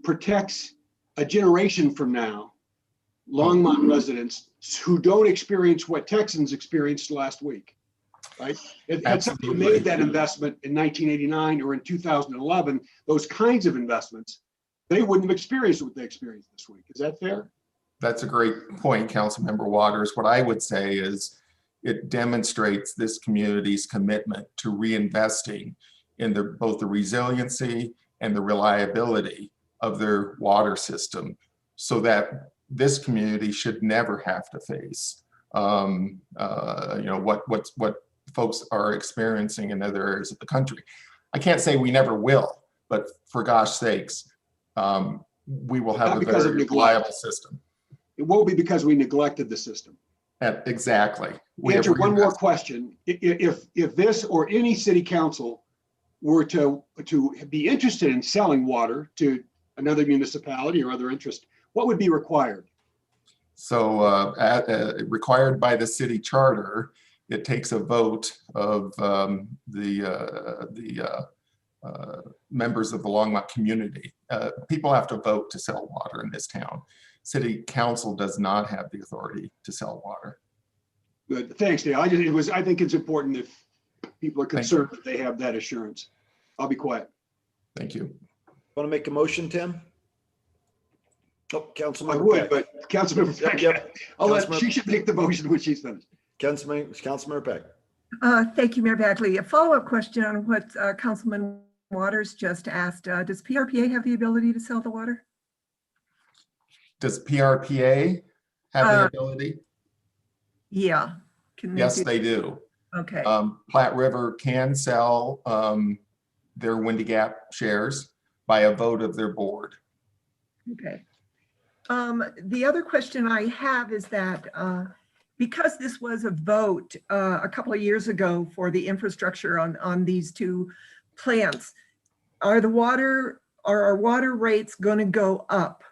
protects a generation from now, Longmont residents who don't experience what Texans experienced last week, right? Had somebody made that investment in 1989 or in 2011, those kinds of investments, they wouldn't have experienced what they experienced this week. Is that fair? That's a great point, Councilmember Waters. What I would say is it demonstrates this community's commitment to reinvesting in both the resiliency and the reliability of their water system, so that this community should never have to face what folks are experiencing in other areas of the country. I can't say we never will, but for gosh sakes, we will have a very reliable system. It won't be because we neglected the system. Exactly. Answer one more question. If this or any city council were to be interested in selling water to another municipality or other interest, what would be required? So required by the city charter, it takes a vote of the members of the Longmont community. People have to vote to sell water in this town. City council does not have the authority to sell water. Good. Thanks, Dale. I think it's important if people are concerned that they have that assurance. I'll be quiet. Thank you. Want to make a motion, Tim? Oh, Councilmember. I would, Peck. but Councilmember Peck, Yep. she should make the motion when she's finished. Councilmember Peck. Thank you, Mayor Bagley. A follow-up question on what Councilman Waters just asked. Does PRPA have the ability to sell the water? Does PRPA have the ability? Yeah. Yes, they do. Okay. Platte River can sell their Windy Gap shares by a vote of their board. Okay. The other question I have is that because this was a vote a couple of years ago for the infrastructure on these two plants, are our water rates going to go up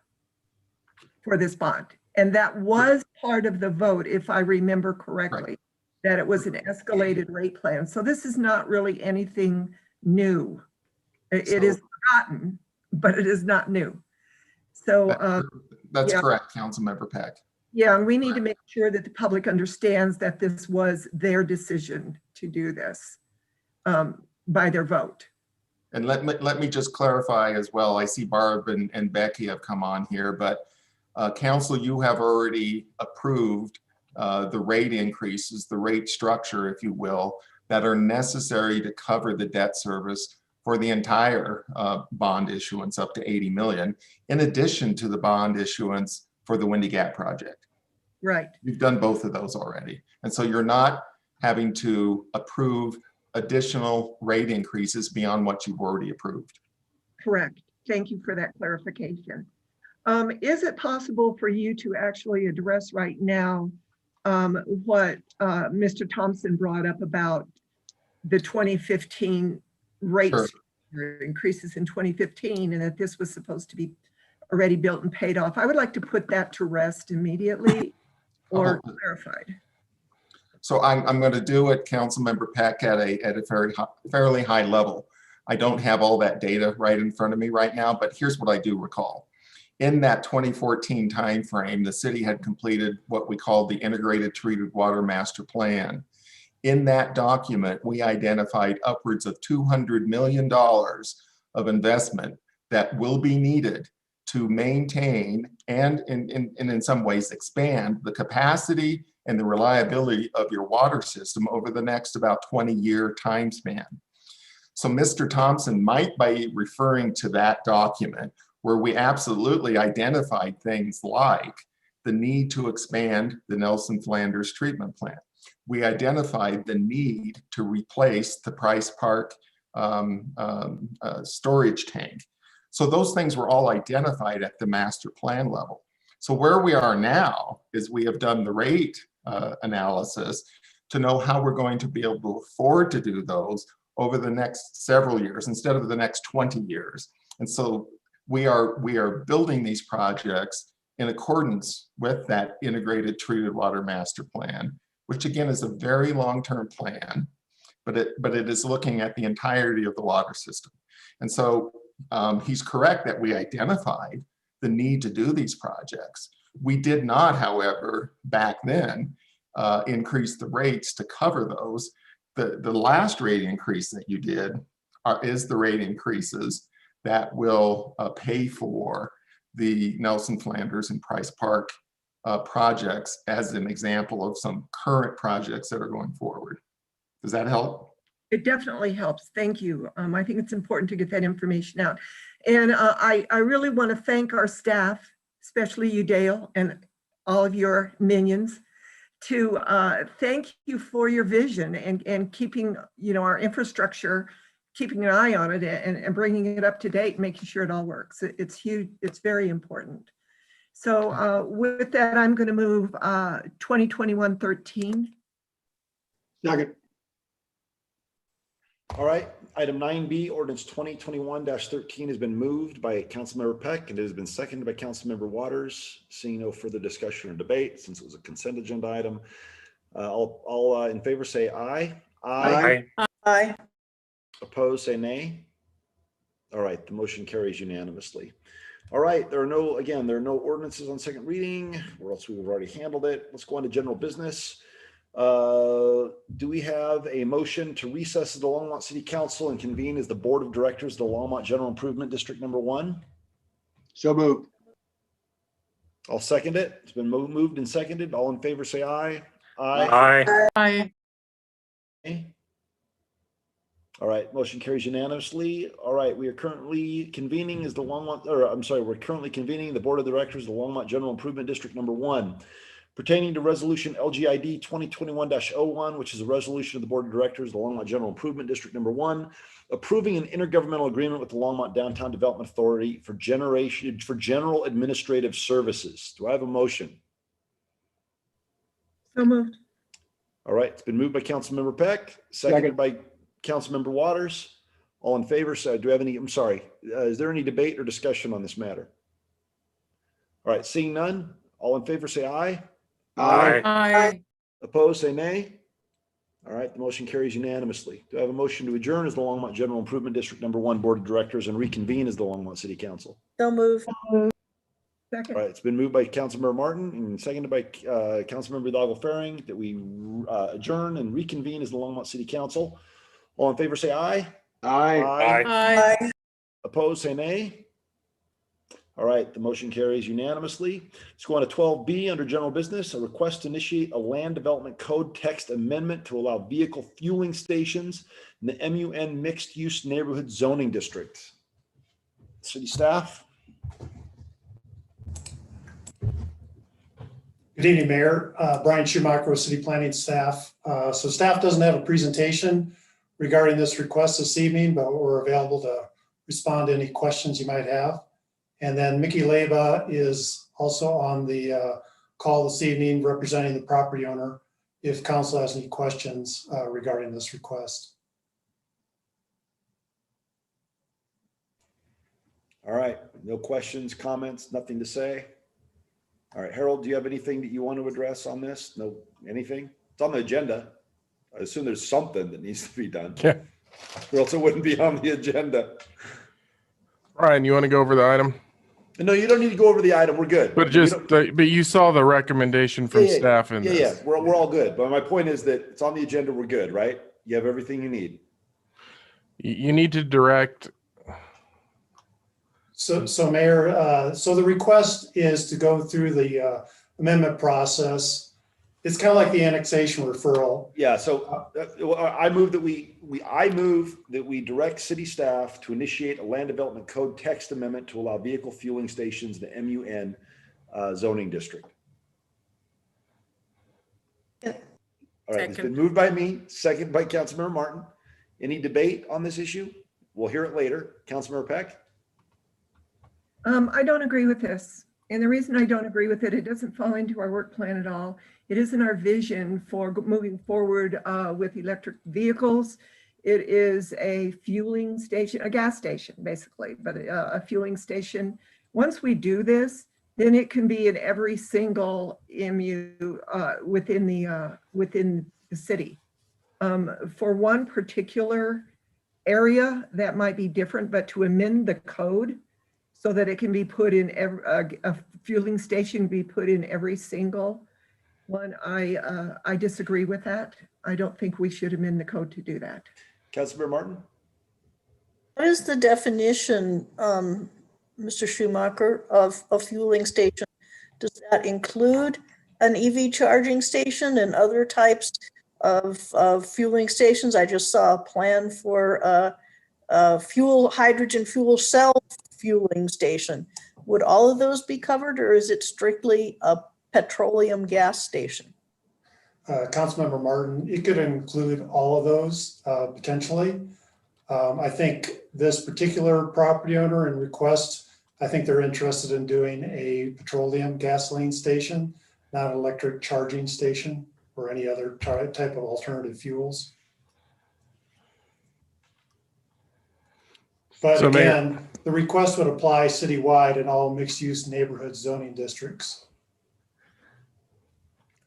for this bond? And that was part of the vote, if I remember correctly, that it was an escalated rate plan. So this is not really anything new. It is forgotten, but it is not new. So that's correct, Councilmember Peck. Yeah, and we need to make sure that the public understands that this was their decision to do this by their vote. And let me just clarify as well. I see Barb and Becky have come on here, but Council, you have already approved the rate increases, the rate structure, if you will, that are necessary to cover the debt service for the entire bond issuance up to 80 million, in addition to the bond issuance for the Windy Gap project. Right. You've done both of those already. And so you're not having to approve additional rate increases beyond what you've already approved. Correct. Thank you for that clarification. Is it possible for you to actually address right now what Mr. Thompson brought up about the 2015 rates increases in 2015, and that this was supposed to be already built and paid off? I would like to put that to rest immediately or clarified. So I'm going to do it, Councilmember Peck, at a fairly high level. I don't have all that data right in front of me right now, but here's what I do recall. In that 2014 timeframe, the city had completed what we called the Integrated Treated Water Master Plan. In that document, we identified upwards of $200 million of investment that will be needed to maintain and in some ways expand the capacity and the reliability of your water system over the next about 20-year time span. So Mr. Thompson might be referring to that document where we absolutely identified things like the need to expand the Nelson Flanders treatment plant. We identified the need to replace the Price Park storage tank. So those things were all identified at the master plan level. So where we are now is we have done the rate analysis to know how we're going to be able to afford to do those over the next several years instead of the next 20 years. And so we are building these projects in accordance with that integrated treated water master plan. which again is a very long-term plan, but it is looking at the entirety of the water system. And so he's correct that we identified the need to do these projects. We did not, however, back then, increase the rates to cover those. The last rate increase that you did is the rate increases that will pay for the Nelson Flanders and Price Park projects as an example of some current projects that are going forward. Does that help? It definitely helps. Thank you. I think it's important to get that information out. And I really want to thank our staff, especially you, Dale, and all of your minions, to thank you for your vision and keeping, our infrastructure, keeping an eye on it and bringing it up to date, making sure it all works. It's huge. It's very important. So with that, I'm going to move 2021-13. Second. All right, item 9B, ordinance 2021-13 has been moved by Councilmember Peck and it has been seconded by Councilmember Waters. Seeing no further discussion or debate, since it was a consent agenda item, all in favor say aye. Aye. Aye. Opposed, say nay. All right, the motion carries unanimously. All right, there are no ordinances on second reading, or else we've already handled it. Let's go on to general business. Do we have a motion to recess the Longmont City Council and convene as the Board of Directors of the Longmont General Improvement District Number 1? So moved. I'll second it. It's been moved and seconded. All in favor say aye. Aye. Aye. All right, motion carries unanimously. All right, we are currently convening as the Longmont, we're currently convening the Board of Directors of the Longmont General Improvement District Number 1. Pertaining to resolution LGID 2021-01, which is a resolution of the Board of Directors of the Longmont General Improvement District Number 1, approving an intergovernmental agreement with the Longmont Downtown Development Authority for general administrative services. Do I have a motion? So moved. All right, it's been moved by Councilmember Peck, seconded by Councilmember Waters. All in favor, say, do we have any, is there any debate or discussion on this matter? All right, seeing none, all in favor say aye. Aye. Aye. Opposed, say nay. All right, the motion carries unanimously. Do I have a motion to adjourn as the Longmont General Improvement District Number 1 Board of Directors and reconvene as the Longmont City Council? So move. Second. All right, it's been moved by Councilmember Martin and seconded by Councilmember Doggle-Faring that we adjourn and reconvene as the Longmont City Council. All in favor say aye. Aye. Aye. Aye. Opposed, say nay. All right, the motion carries unanimously. Let's go on to 12B under general business, a request to initiate a land development code text amendment to allow vehicle fueling stations in the MUN mixed use neighborhood zoning district. City staff. Good evening, Mayor. Brian Schumacher with City Planning staff. So staff doesn't have a presentation regarding this request this evening, but we're available to respond to any questions you might have. And then Mickey Leyva is also on the call this evening representing the property owner if council has any questions regarding this request. All right, no questions, comments, nothing to say. All right, Harold, do you have anything that you want to address on this? No, anything? It's on the agenda. I assume there's something that needs to be done. Yeah. Or else it wouldn't be on the agenda. Ryan, you want to go over the item? No, you don't need to go over the item. We're good. But but you saw the recommendation from staff in this. Yeah, we're all good. But my point is that it's on the agenda. We're good, right? You have everything you need. You need to direct. So Mayor, so the request is to go through the amendment process. It's kind of like the annexation referral. Yeah. So I move that we direct city staff to initiate a land development code text amendment to allow vehicle fueling stations in the MUN zoning district. All right. It's been moved by me, seconded by Councilmember Martin. Any debate on this issue? We'll hear it later. Councilmember Peck. I don't agree with this. And the reason I don't agree with it, it doesn't fall into our work plan at all. It isn't our vision for moving forward with electric vehicles. It is a fueling station, a gas station, basically, but a fueling station. Once we do this, then it can be in every single MU within the city. For one particular area, that might be different, but to amend the code so that it can be put in a fueling station be put in every single one, I disagree with that. I don't think we should amend the code to do that. Councilmember Martin? What is the definition, Mr. Schumacher, of a fueling station? Does that include an EV charging station and other types of fueling stations? I just saw a plan for a hydrogen fuel cell fueling station. Would all of those be covered, or is it strictly a petroleum gas station? Councilmember Martin, it could include all of those potentially. I think this particular property owner and request, I think they're interested in doing a petroleum gasoline station, not an electric charging station or any other type of alternative fuels. But So, Mayor- again, the request would apply citywide in all mixed-use neighborhood zoning districts.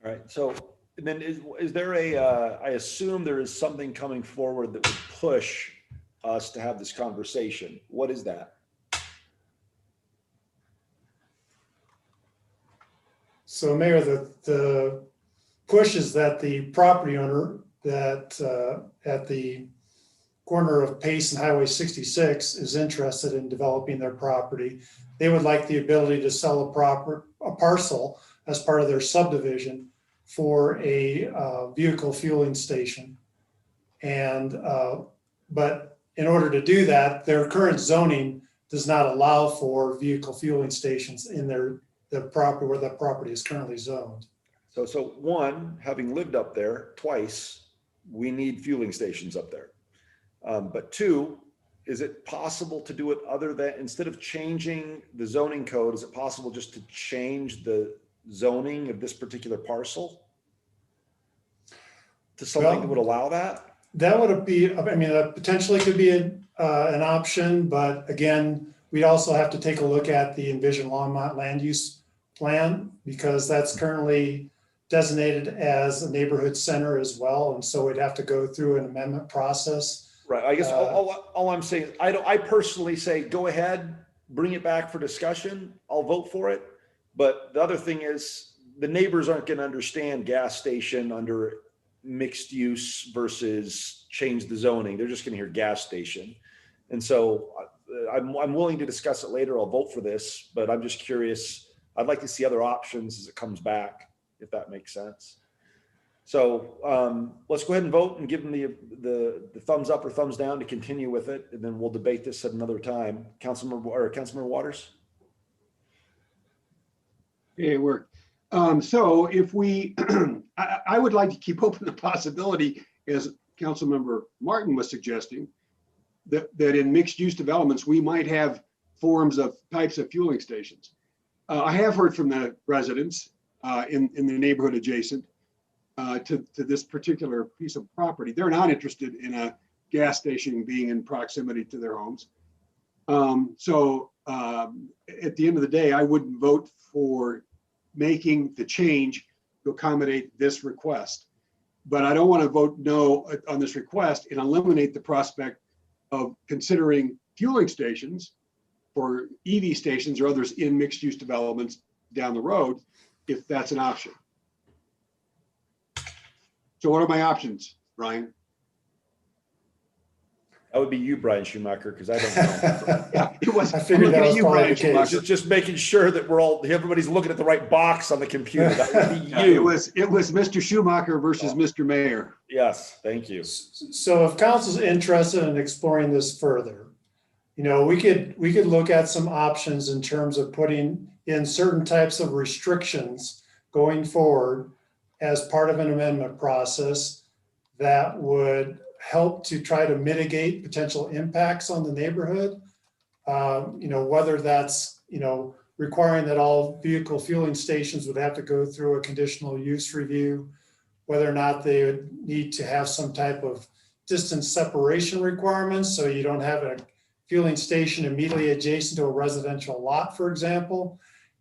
All right, so then is there I assume there is something coming forward that would push us to have this conversation. What is that? So Mayor, the push is that the property owner that at the corner of Pace and Highway 66 is interested in developing their property. They would like the ability to sell a parcel as part of their subdivision for a vehicle fueling station. And but in order to do that, their current zoning does not allow for vehicle fueling stations in the property where that property is currently zoned. So one, having lived up there twice, we need fueling stations up there. But two, is it possible to do it other than, instead of changing the zoning code, is it possible just to change the zoning of this particular parcel to something that would allow that? That would be, I mean, that potentially could be an option, but again, we also have to take a look at the Envision Longmont land use plan, because that's currently designated as a neighborhood center as well. And so we'd have to go through an amendment process. Right, I guess all I'm saying, I personally say, go ahead, bring it back for discussion, I'll vote for it. But the other thing is, the neighbors aren't gonna understand gas station under mixed use versus change the zoning. They're just gonna hear gas station. And so I'm willing to discuss it later. I'll vote for this, but I'm just curious. I'd like to see other options as it comes back, if that makes sense. So let's go ahead and vote and give them the thumbs up or thumbs down to continue with it. And then we'll debate this at another time. Councilmember Waters? Okay, it worked. So if we, I would like to keep open the possibility, as Councilmember Martin was suggesting, that in mixed use developments, we might have types of fueling stations. I have heard from the residents in the neighborhood adjacent to this particular piece of property. They're not interested in a gas station being in proximity to their homes. So at the end of the day, I wouldn't vote for making the change to accommodate this request. But I don't want to vote no on this request and eliminate the prospect of considering fueling stations for EV stations or others in mixed use developments down the road, if that's an option. So what are my options, Brian? That would be you, Brian Schumacher, because I don't know. Yeah, it was. I figured that was probably the case. Just making sure that everybody's looking at the right box on the computer. That would be you. It was Mr. Schumacher versus Mr. Mayor. Yes, thank you. So if council's interested in exploring this further, we could look at some options in terms of putting in certain types of restrictions going forward as part of an amendment process that would help to try to mitigate potential impacts on the neighborhood. Whether that's, requiring that all vehicle fueling stations would have to go through a conditional use review, whether or not they would need to have some type of distance separation requirements, so you don't have a fueling station immediately adjacent to a residential lot, for example.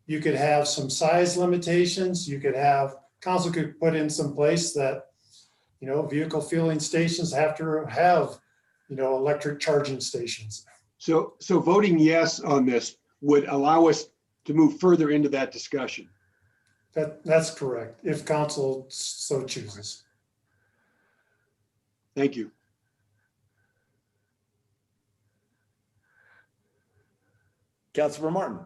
You could have some size limitations. You could have, council could put in some place that, vehicle fueling stations have to have, electric charging stations. So voting yes on this would allow us to move further into that discussion. That's correct, if council so chooses. Thank you. Councilmember Martin,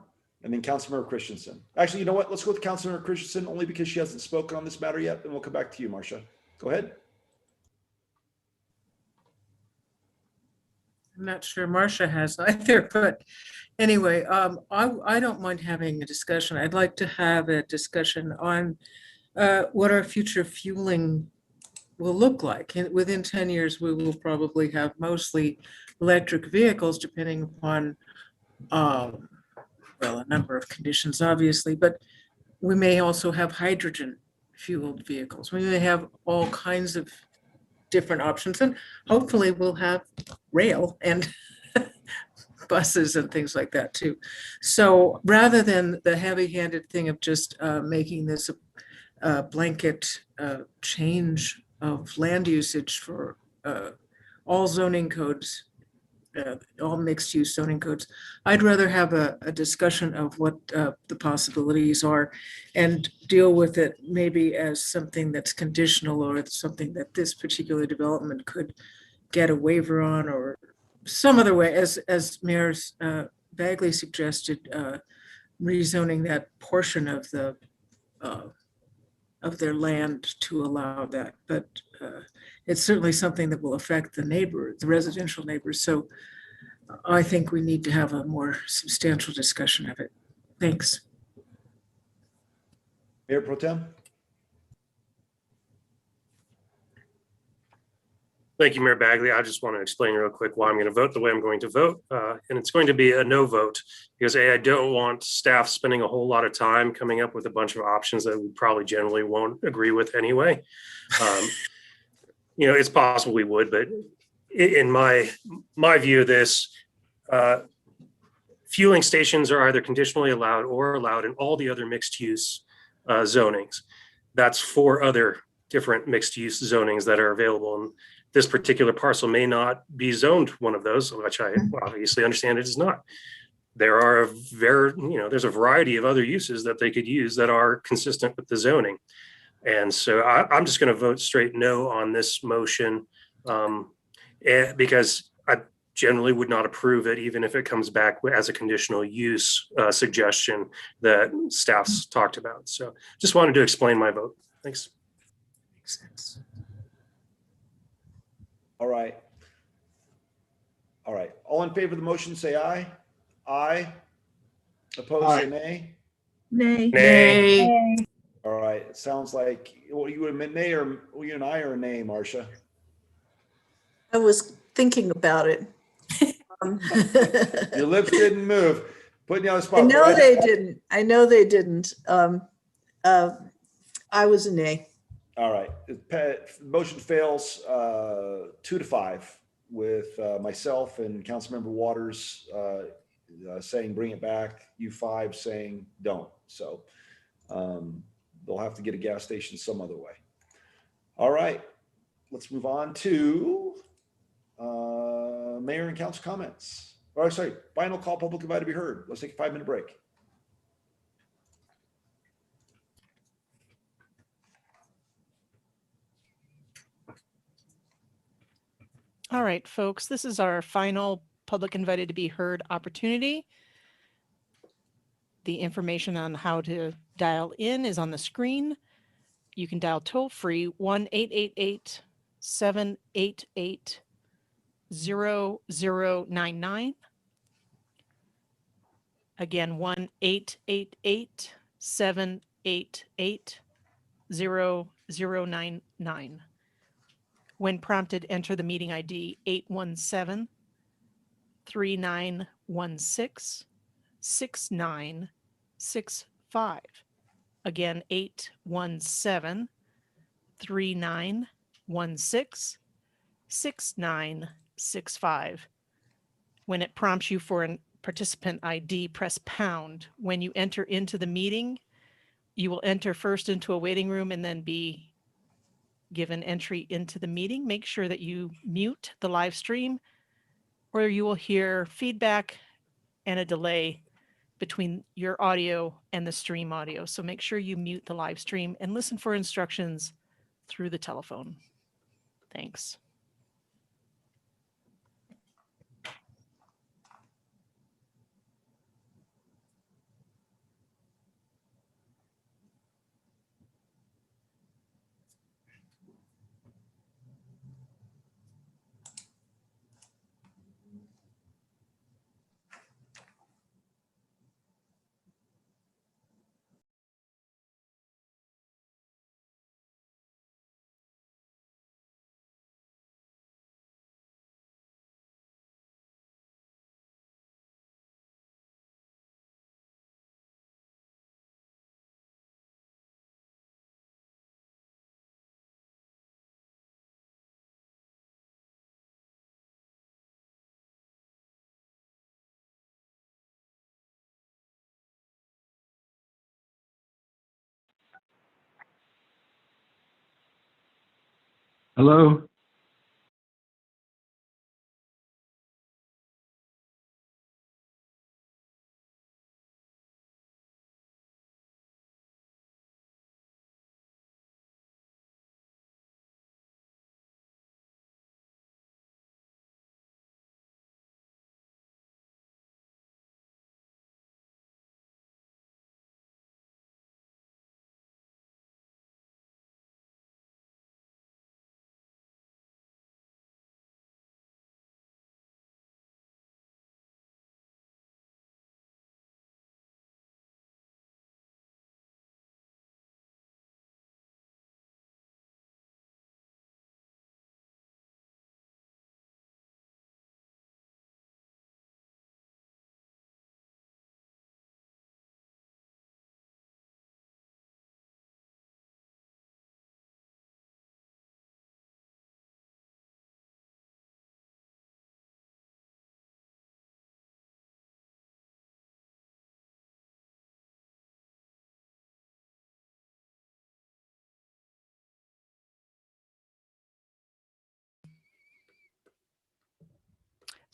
and then Councilmember Christensen. Actually, you know what? Let's go with Councilmember Christensen only because she hasn't spoken on this matter yet. Then we'll come back to you, Marcia. Go ahead. I'm not sure Marcia has either, but anyway, I don't mind having a discussion. I'd like to have a discussion on what our future fueling will look like. And within 10 years, we will probably have mostly electric vehicles, depending upon, a number of conditions, obviously, but we may also have hydrogen fueled vehicles. We may have all kinds of different options, and hopefully we'll have rail and buses and things like that too. So rather than the heavy-handed thing of just making this a blanket change of land usage for all zoning codes, all mixed use zoning codes, I'd rather have a discussion of what the possibilities are and deal with it maybe as something that's conditional, or it's something that this particular development could get a waiver on, or some other way, as Mayor Bagley suggested, rezoning that portion of the of their land to allow that. But it's certainly something that will affect the residential neighbors. So I think we need to have a more substantial discussion of it. Thanks. Mayor Pro Tem. Thank you, Mayor Bagley. I just want to explain real quick why I'm going to vote the way I'm going to vote. And it's going to be a no vote because I don't want staff spending a whole lot of time coming up with a bunch of options that we probably generally won't agree with anyway. It's possible we would, but in my view of this, fueling stations are either conditionally allowed or allowed in all the other mixed use zonings. That's 4 other different mixed use zonings that are available. And this particular parcel may not be zoned one of those, which I obviously understand it is not. There's a variety of other uses that they could use that are consistent with the zoning. And so I'm just going to vote straight no on this motion because I generally would not approve it, even if it comes back as a conditional use suggestion that staff's talked about. So just wanted to explain my vote. Thanks. Makes sense. All right. All right. All in favor of the motion, say aye. Aye. Opposed, say nay. Nay. Nay. All right. It sounds like, well, you would admit nay, or were you an aye or a nay, Marcia? I was thinking about it. Your lips didn't move. Putting you on the spot. I know right? they didn't. I know they didn't. I was a nay. All right. Motion fails 2-5 with myself and Councilmember Waters saying bring it back, you 5 saying don't. So they'll have to get a gas station some other way. All right. Let's move on to mayor and council comments. Or sorry, final call, public invite to be heard. Let's take a 5-minute break. All right, folks, this is our final public invited to be heard opportunity. The information on how to dial in is on the screen. You can dial toll free 1-888-788-0099. Again, 1-888-788-0099. When prompted, enter the meeting ID 817-3916-6965. Again, 817-3916-6965. When it prompts you for an participant ID, press pound. When you enter into the meeting, you will enter first into a waiting room and then be given entry into the meeting. Make sure that you mute the live stream, or you will hear feedback and a delay between your audio and the stream audio. So make sure you mute the live stream and listen for instructions through the telephone. Thanks. Hello?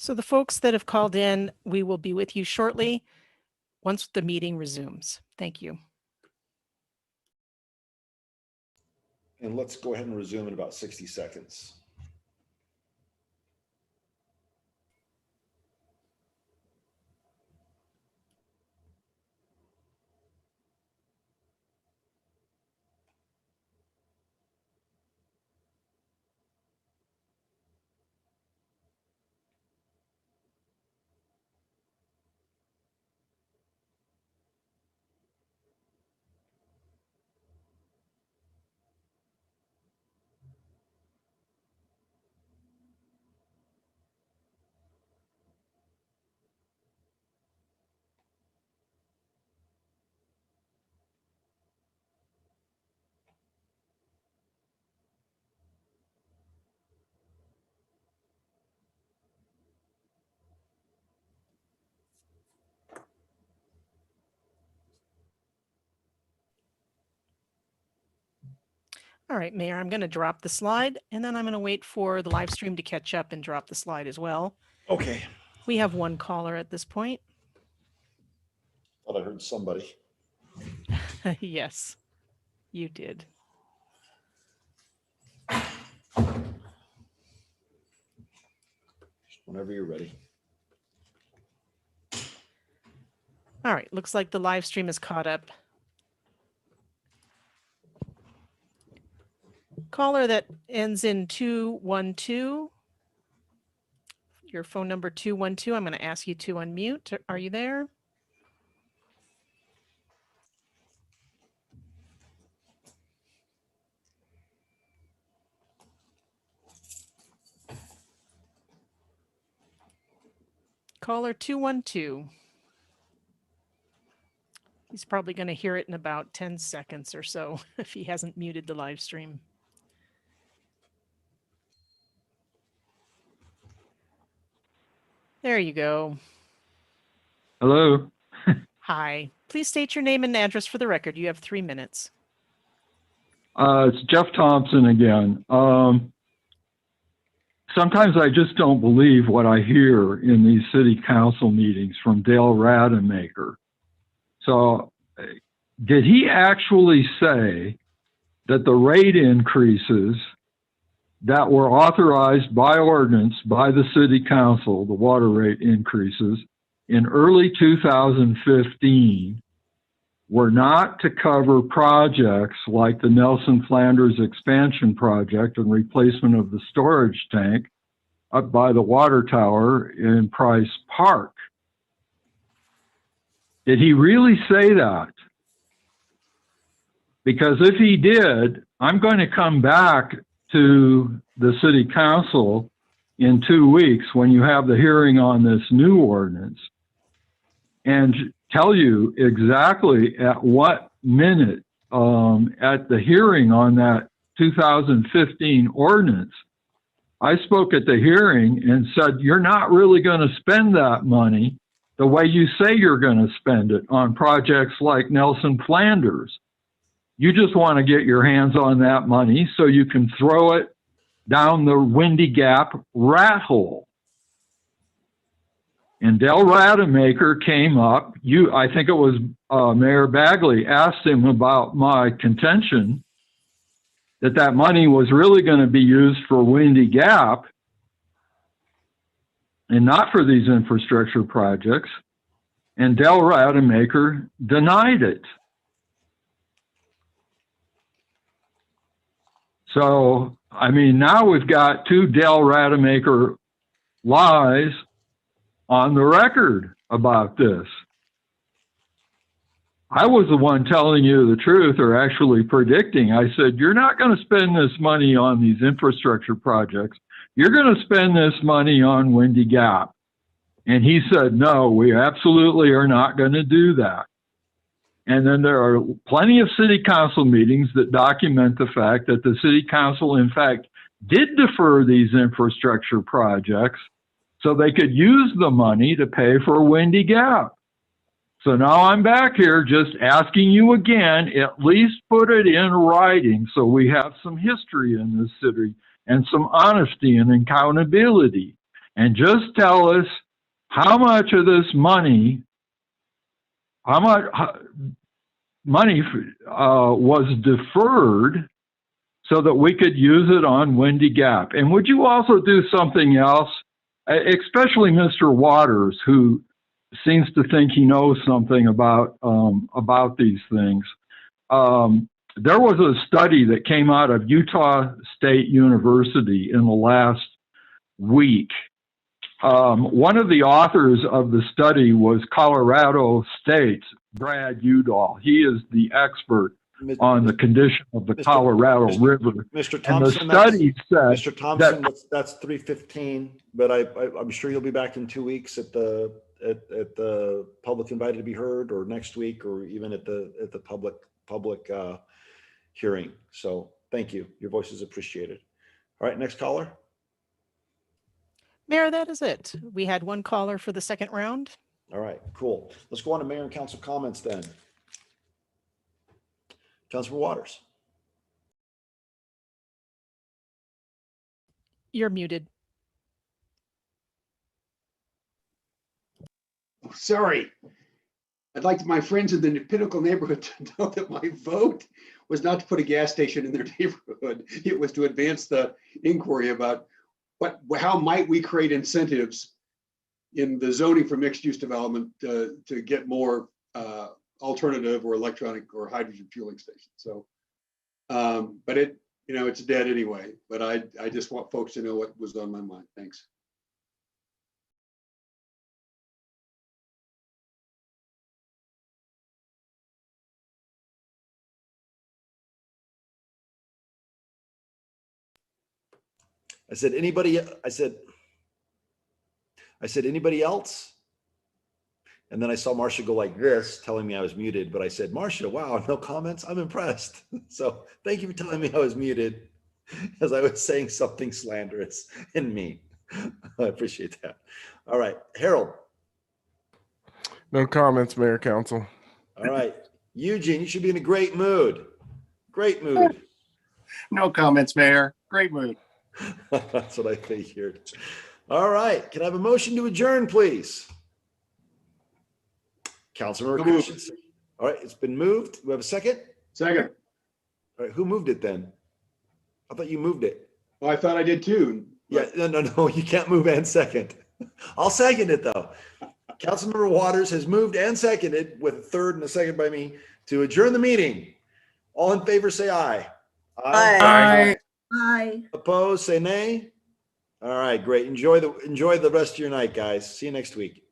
So the folks that have called in, we will be with you shortly once the meeting resumes. Thank you. And let's go ahead and resume in about 60 seconds. All right, Mayor, I'm going to drop the slide and then I'm going to wait for the live stream to catch up and drop the slide as well. Okay. We have one caller at this point. Thought I heard somebody. Yes, you did. Whenever you're ready. All right, looks like the live stream is caught up. Caller that ends in 212. Your phone number 212. I'm going to ask you to unmute. Are you there? Caller 212. He's probably going to hear it in about 10 seconds or so if he hasn't muted the live stream. There you go. Hello. Hi, please state your name and address for the record. You have 3 minutes. It's Jeff Thompson again. Sometimes I just don't believe what I hear in these city council meetings from Dale Rademacher. So did he actually say that the rate increases that were authorized by ordinance by the city council, the water rate increases in early 2015, were not to cover projects like the Nelson Flanders expansion project and replacement of the storage tank up by the water tower in Price Park? Did he really say that? Because if he did, I'm going to come back to the city council in 2 weeks when you have the hearing on this new ordinance and tell you exactly at what minute at the hearing on that 2015 ordinance, I spoke at the hearing and said, you're not really going to spend that money the way you say you're going to spend it on projects like Nelson Flanders. You just want to get your hands on that money so you can throw it down the Windy Gap rat hole. And Del Rademacher came up, I think it was Mayor Bagley asked him about my contention that that money was really going to be used for Windy Gap and not for these infrastructure projects. And Del Rademacher denied it. So, I mean, now we've got 2 Del Rademacher lies on the record about this. I was the one telling you the truth, or actually predicting. I said, you're not going to spend this money on these infrastructure projects. You're going to spend this money on Windy Gap. And he said, no, we absolutely are not going to do that. And then there are plenty of city council meetings that document the fact that the city council, in fact, did defer these infrastructure projects so they could use the money to pay for Windy Gap. So now I'm back here just asking you again, at least put it in writing so we have some history in this city and some honesty and accountability. And just tell us how much of this money, how much money was deferred so that we could use it on Windy Gap. And would you also do something else, especially Mr. Waters, who seems to think he knows something about these things. There was a study that came out of Utah State University in the last week. One of the authors of the study was Colorado State's Brad Udall. He is the expert on the condition of the Colorado River. Mr. Thompson, and the study said, Mr. Thompson, that's 3:15, but I'm sure you'll be back in 2 weeks at the public invited to be heard, or next week, or even at the public hearing. So thank you. Your voice is appreciated. All right, next caller. Mayor, that is it. We had 1 caller for the second round. All right, cool. Let's go on to mayor and council comments then. Councilor Waters. You're muted. Sorry. I'd like my friends in the Pinnacle neighborhood to know that my vote was not to put a gas station in their neighborhood. It was to advance the inquiry about how might we create incentives in the zoning for mixed use development to get more alternative or electronic or hydrogen fueling stations. So, but it's dead anyway, but I just want folks to know what was on my mind. Thanks. I said, anybody else? And then I saw Marcia go like this, telling me I was muted, but I said, Marcia, wow, no comments. I'm impressed. So thank you for telling me I was muted as I was saying something slanderous and mean. I appreciate that. All right, Harold. No comments, Mayor Council. All right. Eugene, you should be in a great mood. Great mood. No comments, Mayor. Great mood. That's what I figured. All right. Can I have a motion to adjourn, please? Councilmember So moved. Christensen. All right. It's been moved. Do we have a second? Second. All right. Who moved it then? I thought you moved it. Well, I thought I did too. Yeah. No. You can't move and second. I'll second it though. Councilmember Waters has moved and seconded with a third and a second by me to adjourn the meeting. All in favor, say aye. Aye. Aye. Opposed, say nay. All right, great. Enjoy the rest of your night, guys. See you next week.